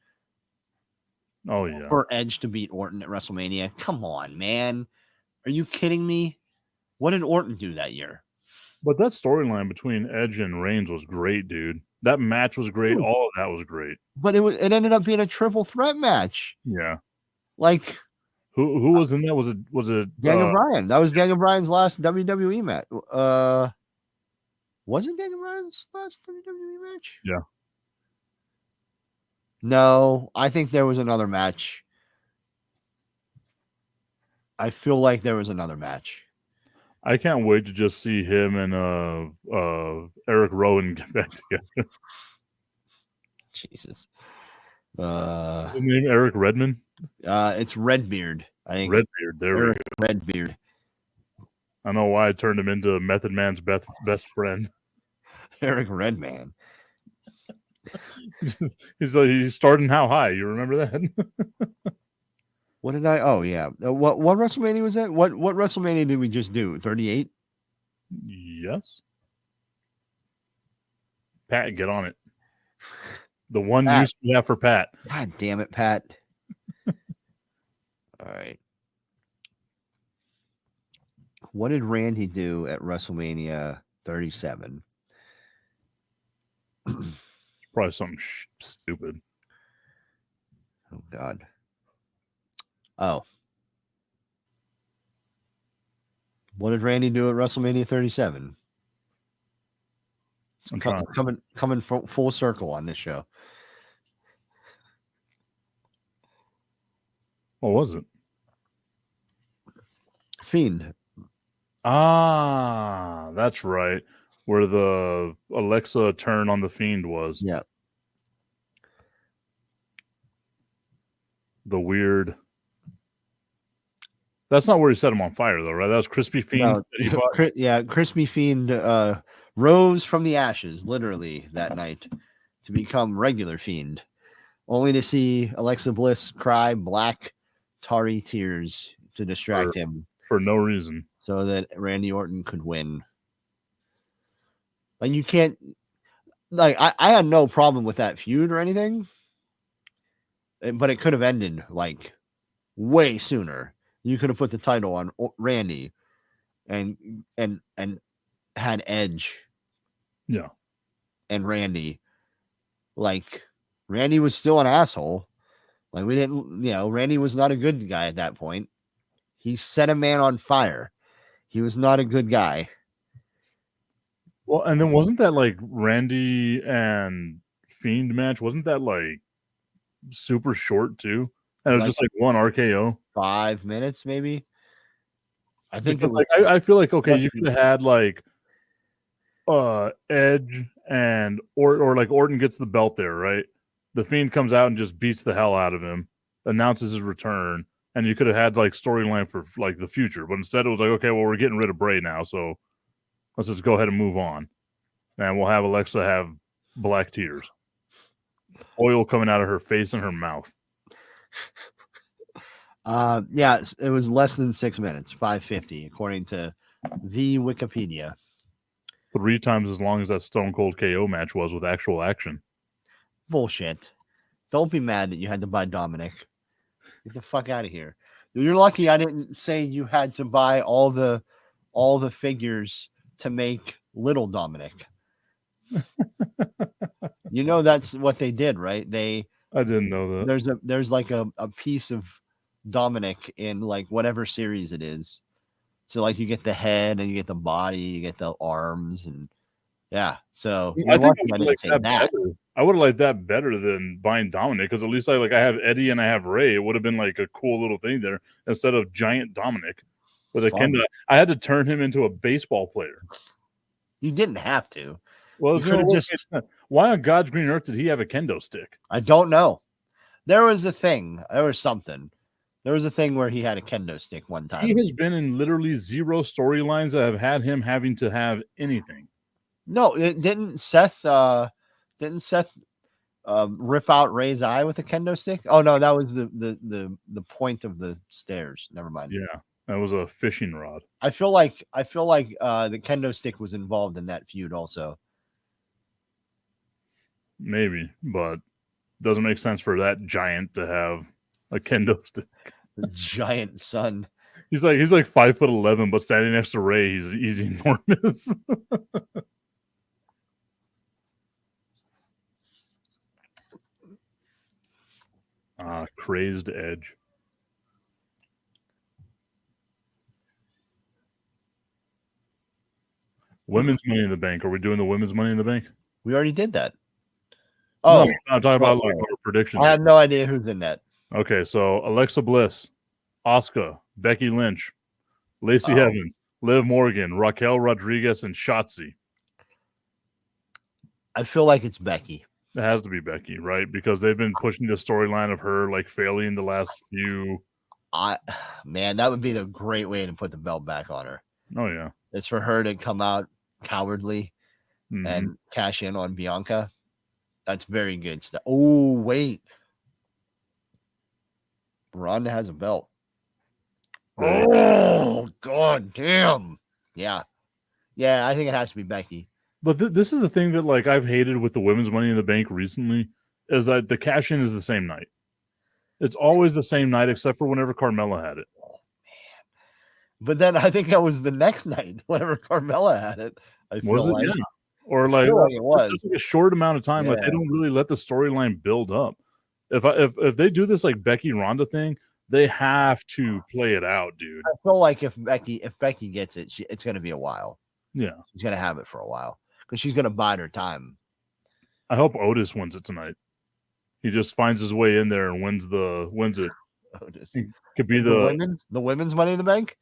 Oh yeah. For Edge to beat Orton at WrestleMania. Come on, man. Are you kidding me? What did Orton do that year? But that storyline between Edge and Reigns was great, dude. That match was great. All of that was great. But it ended up being a triple threat match. Yeah. Like, who was in that? Was it Daniel Bryan? That was Daniel Bryan's last WWE match. Was it Daniel Bryan's last WWE match? Yeah. No, I think there was another match. I feel like there was another match. I can't wait to just see him and Eric Rowan get back together. Jesus. Is his name Eric Redmond? It's Redbeard, I think. Redbeard. There we go. Redbeard. I know why I turned him into Method Man's best friend. Eric Redman. He's starting How High. You remember that? What did I? Oh yeah. What WrestleMania was that? What WrestleMania did we just do? 38. Yes. Pat, get on it. The one Pat. use we have for Pat. God damn it, Pat. All right. What did Randy do at WrestleMania 37? Probably something stupid. Oh God. Oh. What did Randy do at WrestleMania 37? I'm trying. Coming full circle on this show. What was it? Fiend. Ah, that's right. Where the Alexa turn on the Fiend was. Yeah. The weird. That's not where he set him on fire, though, right? That was Crispy Fiend. No, that he fought? yeah, Crispy Fiend rose from the ashes, literally, that night to become regular Fiend, only to see Alexa Bliss cry black, tarry tears to distract him. For no reason. So that Randy Orton could win. Like, you can't... Like, I had no problem with that feud or anything, but it could have ended, like, way sooner. You could have put the title on Randy and had Edge. Yeah. And Randy. Like, Randy was still an asshole. Like, we didn't, Randy was not a good guy at that point. He set a man on fire. He was not a good guy. Well, and then wasn't that like Randy and Fiend match? Wasn't that like super short too? And it was just like one RKO. 5 minutes, maybe. I think because I feel like you could have had like Edge and or like Orton gets the belt there, right? The Fiend comes out and just beats the hell out of him, announces his return, and you could have had like storyline for like the future. But instead it was like, okay, well, we're getting rid of Bray now, so let's just go ahead and move on. And we'll have Alexa have black tears. Oil coming out of her face and her mouth. Yeah, it was less than 6 minutes, 5:50, according to the Wikipedia. 3 times as long as that Stone Cold KO match was with actual action. Bullshit. Don't be mad that you had to buy Dominic. Get the fuck out of here. You're lucky I didn't say you had to buy all the figures to make little Dominic. That's what they did, right? I didn't know that. There's like a piece of Dominic in like whatever series it is. So like you get the head and you get the body, you get the arms, and Yeah. So I you're think lucky I I would didn't like say that that. better. I would have liked that better than buying Dominic because at least I have Eddie and I have Ray. It would have been like a cool little thing there instead of giant Dominic with It's a fun. kendo. I had to turn him into a baseball player. You didn't have to. Well, You it's the could only have way just. it makes sense. Why on God's green earth did he have a kendo stick? I don't know. There was a thing. There was something. There was a thing where he had a kendo stick one time. He has been in literally zero storylines that have had him having to have anything. No, it didn't Seth. Didn't Seth rip out Ray's eye with a kendo stick? Oh no, that was the point of the stairs. Never mind. Yeah, that was a fishing rod. I feel like the kendo stick was involved in that feud also. Maybe, but doesn't make sense for that giant to have a kendo stick. The giant son. He's like 5'11", but standing next to Ray, he's enormous. Crazed Edge. Women's Money in the Bank. Are we doing the women's Money in the Bank? We already did that. Oh, Oh, I'm talking about well, like our predictions. I have no idea who's in that. Okay, so Alexa Bliss, Asuka, Becky Lynch, Lacey Oh. Evans, Liv Morgan, Raquel Rodriguez, and Shotzi. I feel like it's Becky. It has to be Becky, right? Because they've been pushing the storyline of her like failing the last few. Man, that would be the great way to put the belt back on her. Oh yeah. It's for her to come out cowardly Mhm. and cash in on Bianca. That's very good stuff. Oh, wait. Ronda has a belt. Right. Oh, god damn. Yeah. Yeah, I think it has to be Becky. But this is the thing that like I've hated with the women's Money in the Bank recently is that the cash in is the same night. It's always the same night except for whenever Carmella had it. But then I think that was the next night whenever Carmella had it. I feel Was it? like. Yeah. Or I like, feel like it was. just like a short amount of time. Like they Yeah. don't really let the storyline build up. If they do this like Becky Ronda thing, they have to play it out, dude. I feel like if Becky gets it, it's going to be a while. Yeah. She's going to have it for a while because she's going to bide her time. I hope Otis wins it tonight. He just finds his way in there and wins it. Otis. Could be the women's Money in the Bank.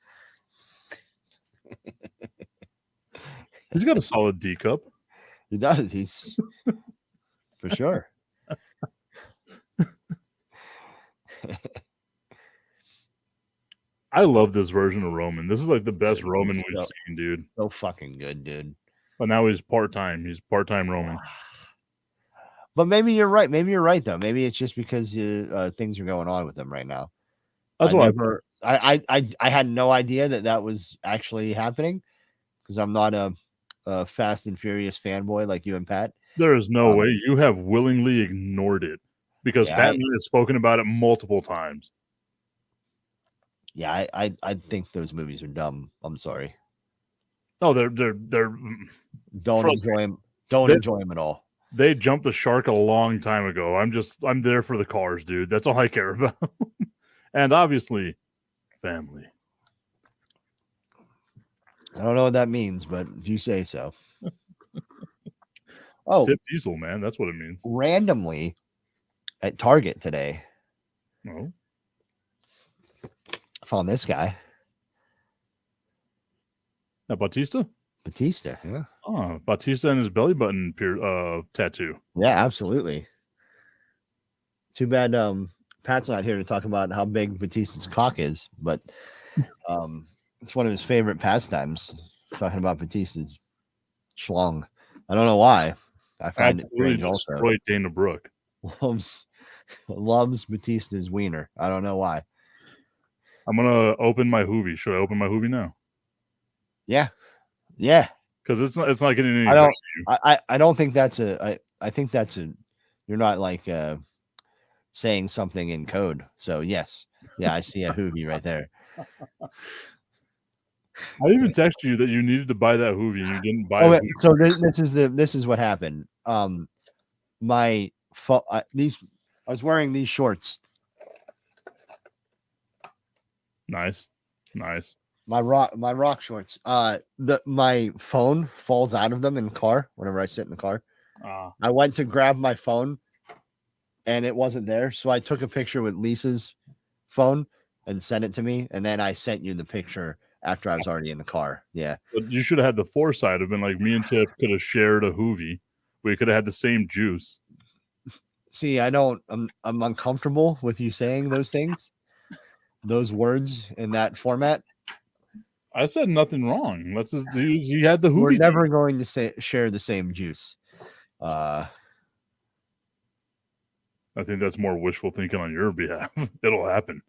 He's got a solid D cup. He does. He's for sure. I love this version of Roman. This is like the best Roman we've So- seen, dude. So fucking good, dude. But now he's part-time. He's part-time Roman. But maybe you're right. Maybe you're right though. Maybe it's just because things are going on with him right now. That's what I had no idea that was actually happening because I'm not a Fast and Furious fanboy like you and Pat. there is no way you have willingly ignored it because Yeah, Batman has spoken about it multiple times. Yeah, I think those movies are dumb. I'm sorry. No, they're Don't Trust enjoy them. Don't They- enjoy them at all. they jumped the shark a long time ago. I'm there for the cars, dude. That's all I care about. And obviously, family. I don't know what that means, but you say so. Oh, Tip Diesel, man. That's what it means. randomly at Target today, Oh, I found this guy, now Batista? Batista. Yeah. Oh, Batista and his belly button tattoo. Yeah, absolutely. Too bad Pat's not here to talk about how big Batista's cock is, but it's one of his favorite pastimes, talking about Batista's schlong. I don't know why. I find it Absolutely strange also. destroyed Dana Brooke. Loves Batista's wiener. I don't know why. I'm gonna open my Hoovie. Should I open my Hoovie now? Yeah. Yeah. Because it's not getting any. I don't- value. I don't think that's I think that's you're not like saying something in code. So yes. Yeah, I see a hoovie right there. I even texted you that you needed to buy that Hoovie and you didn't buy Oh, it. wait, so this is what happened. My I was wearing these shorts. Nice. My rock shorts. My phone falls out of them in the car whenever I sit in the car. I went to grab my phone and it wasn't there. So I took a picture with Lisa's phone and sent it to me. And then I sent you the picture after I was already in the car. Yeah. But you should have had the foresight of been like, me and Tip could have shared a hoovie. We could have had the same juice. See, I'm uncomfortable with you saying those things, those words in that format. I said nothing wrong. He had the hoovie. We're never going to share the same juice. I think that's more wishful thinking on your behalf. It'll happen.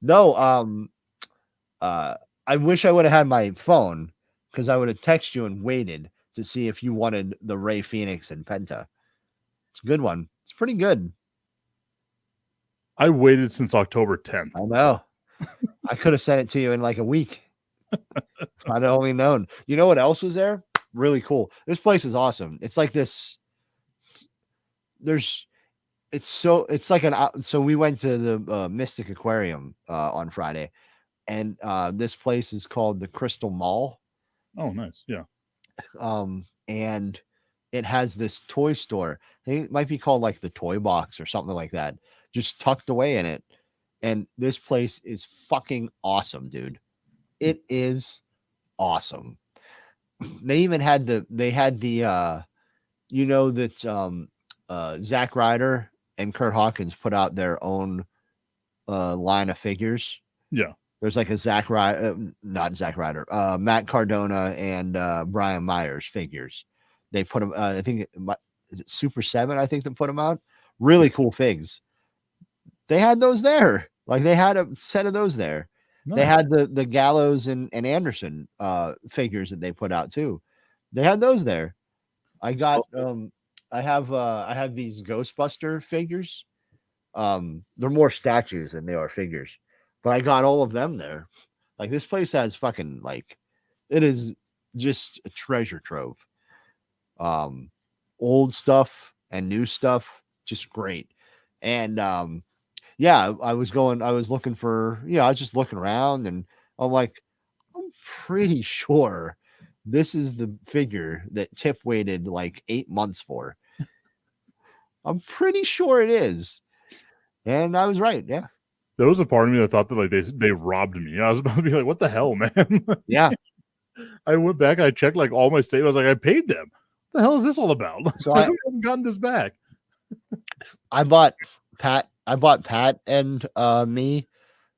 No, I wish I would have had my phone because I would have texted you and waited to see if you wanted the Ray Phoenix and Penta. It's a good one. It's pretty good. I waited since October 10th. I know. I could have sent it to you in like a week. I'd only known. You know what else was there? Really cool. This place is awesome. It's like this. It's like so we went to the Mystic Aquarium on Friday, and this place is called the Crystal Mall. Oh, nice. Yeah. And it has this toy store. I think it might be called like the Toy Box or something like that, just tucked away in it. And this place is fucking awesome, dude. It is awesome. They even had the Zack Ryder and Kurt Hawkins put out their own line of figures. Yeah. There's like a Matt Cardona and Brian Myers figures. They put them, I think, is it Super 7? I think they put them out. Really cool figs. They had those there. Like they had a set of those there. Nice. They had the Gallows and Anderson figures that they put out too. They had those there. I got I have these Ghostbuster figures. They're more statues than they are figures. But I got all of them there. Like this place has fucking it is just a treasure trove. Old stuff and new stuff, just great. And I was looking for, I was just looking around and I'm like, I'm pretty sure this is the figure that Tip waited like 8 months for. I'm pretty sure it is. And I was right. Yeah. There was a part of me that thought that like they robbed me. I was about to be like, what the hell, man? Yeah. I went back, I checked like all my statements. I was like, I paid them. What the hell is this all about? So I haven't gotten this back. I bought Pat and me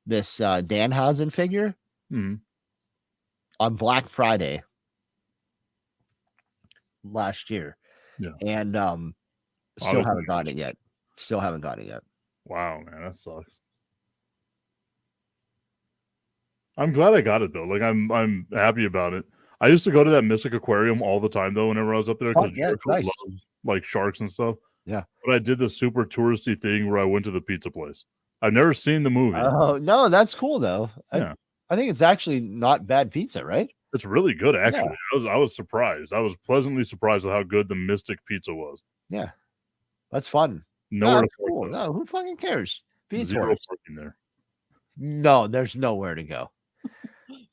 this Danhausen figure on Black Friday last year. Yeah. And still haven't gotten it yet. Wow, man, that sucks. I'm glad I got it though. Like I'm happy about it. I used to go to that Mystic Aquarium all the time though whenever I was up there because Jericho loves like sharks and stuff. Yeah. But I did the super touristy thing where I went to the pizza place. I've never seen the movie. Oh, no, that's cool though. Yeah. I think it's actually not bad pizza, right? It's really good actually. Yeah. I was surprised. I was pleasantly surprised at how good the Mystic pizza was. Yeah. That's fun. Nowhere to cool. No, who fucking cares? Zero parking there. No, there's nowhere to go.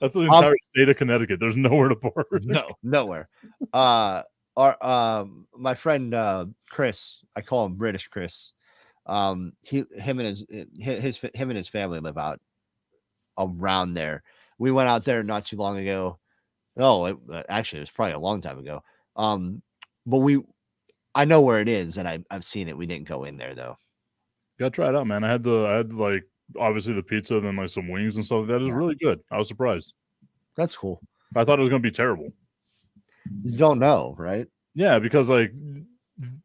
That's the entire state of Connecticut. There's nowhere to park. No, nowhere. My friend Chris, I call him British Chris. Him and his family live out around there. We went out there not too long ago. Actually, it was probably a long time ago. But I know where it is, and I've seen it. We didn't go in there though. Gotta try it out, man. I had like obviously the pizza, and then like some wings and stuff. That is really good. I was surprised. That's cool. I thought it was gonna be terrible. You don't know, right? Yeah, because like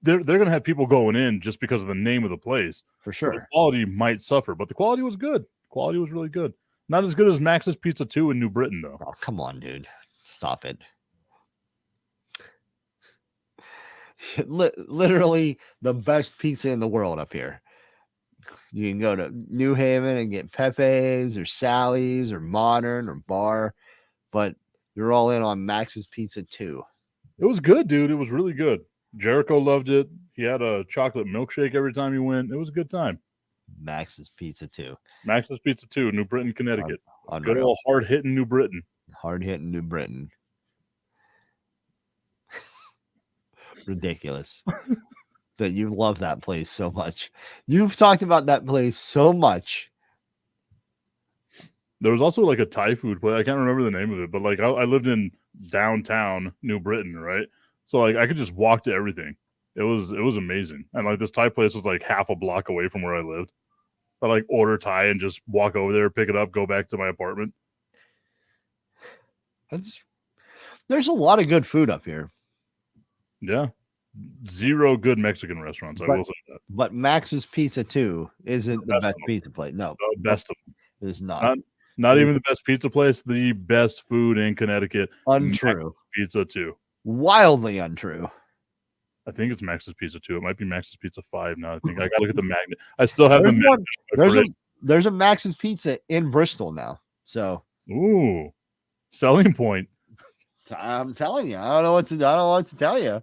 they're gonna have people going in just because of the name of the place. For sure. So the quality might suffer, but the quality was good. Quality was really good. Not as good as Max's Pizza 2 in New Britain, though. Oh, come on, dude. Stop it. Literally the best pizza in the world up here. You can go to New Haven and get Pepe's or Sally's or Modern or Bar, but you're all in on Max's Pizza 2. It was good, dude. It was really good. Jericho loved it. He had a chocolate milkshake every time he went. It was a good time. Max's Pizza too. Max's Pizza 2, New Britain, Connecticut. Good Unreal. old hard hitting New Britain. Hard hitting New Britain. Ridiculous that you love that place so much. You've talked about that place so much. There was also like a Thai food place. I can't remember the name of it, but like I lived in downtown New Britain, right? So like I could just walk to everything. It was amazing. And like this Thai place was like half a block away from where I lived. I like order Thai and just walk over there, pick it up, go back to my apartment. There's a lot of good food up here. Yeah. Zero good Mexican restaurants. I will say that. But Max's Pizza 2 isn't the Best best of 'em. pizza place. No, The best of them. it is not. Not even the best pizza place, the best food in Connecticut. Untrue. Pizza 2. Wildly untrue. I think it's Max's Pizza 2. It might be Max's Pizza 5 now. I think I gotta look at the magnet. I still have the There's magnet. one- There's a Max's Pizza in Bristol now. So Ooh. Selling point. I'm telling you, I don't know what to tell you.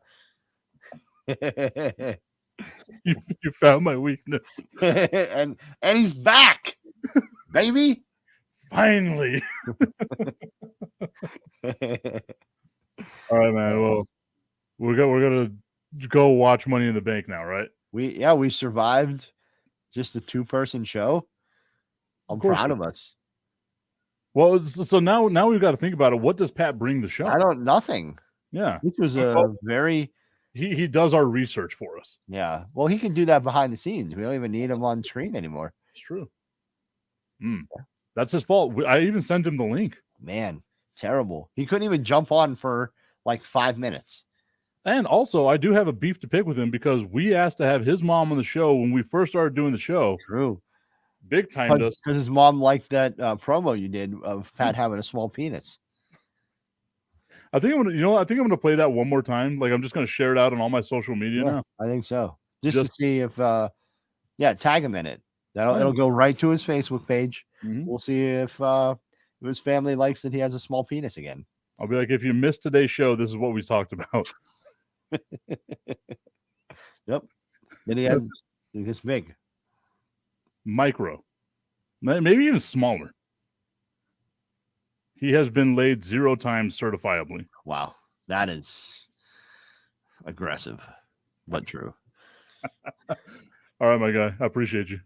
You found my weakness. and he's back, baby. Finally. All right, man. Well, we're gonna go watch Money in the Bank now, right? We survived just a 2-person show. I'm course proud we of us. Well, so now we've got to think about it. What does Pat bring the show? Nothing. Yeah, This was Well, very he does our research for us. yeah. Well, he can do that behind the scenes. We don't even need him on screen anymore. It's true. That's his fault. I even sent him the link. Man, terrible. He couldn't even jump on for like 5 minutes. And also, I do have a beef to pick with him because we asked to have his mom on the show when we first started doing the show. True. Big timed us. Because his mom liked that promo you did of Pat having a small penis. I think I'm gonna play that one more time. Like I'm just gonna share it out on all my social media now. I think so. Just to see if tag him in it. It'll go right to his Facebook page. Mhm. We'll see if his family likes that he has a small penis again. I'll be like, if you missed today's show, this is what we talked about. Yep. Then he has this big. Micro, maybe even smaller. He has been laid 0 times certifiably. Wow. That is aggressive, but true. All right, my guy. I appreciate you.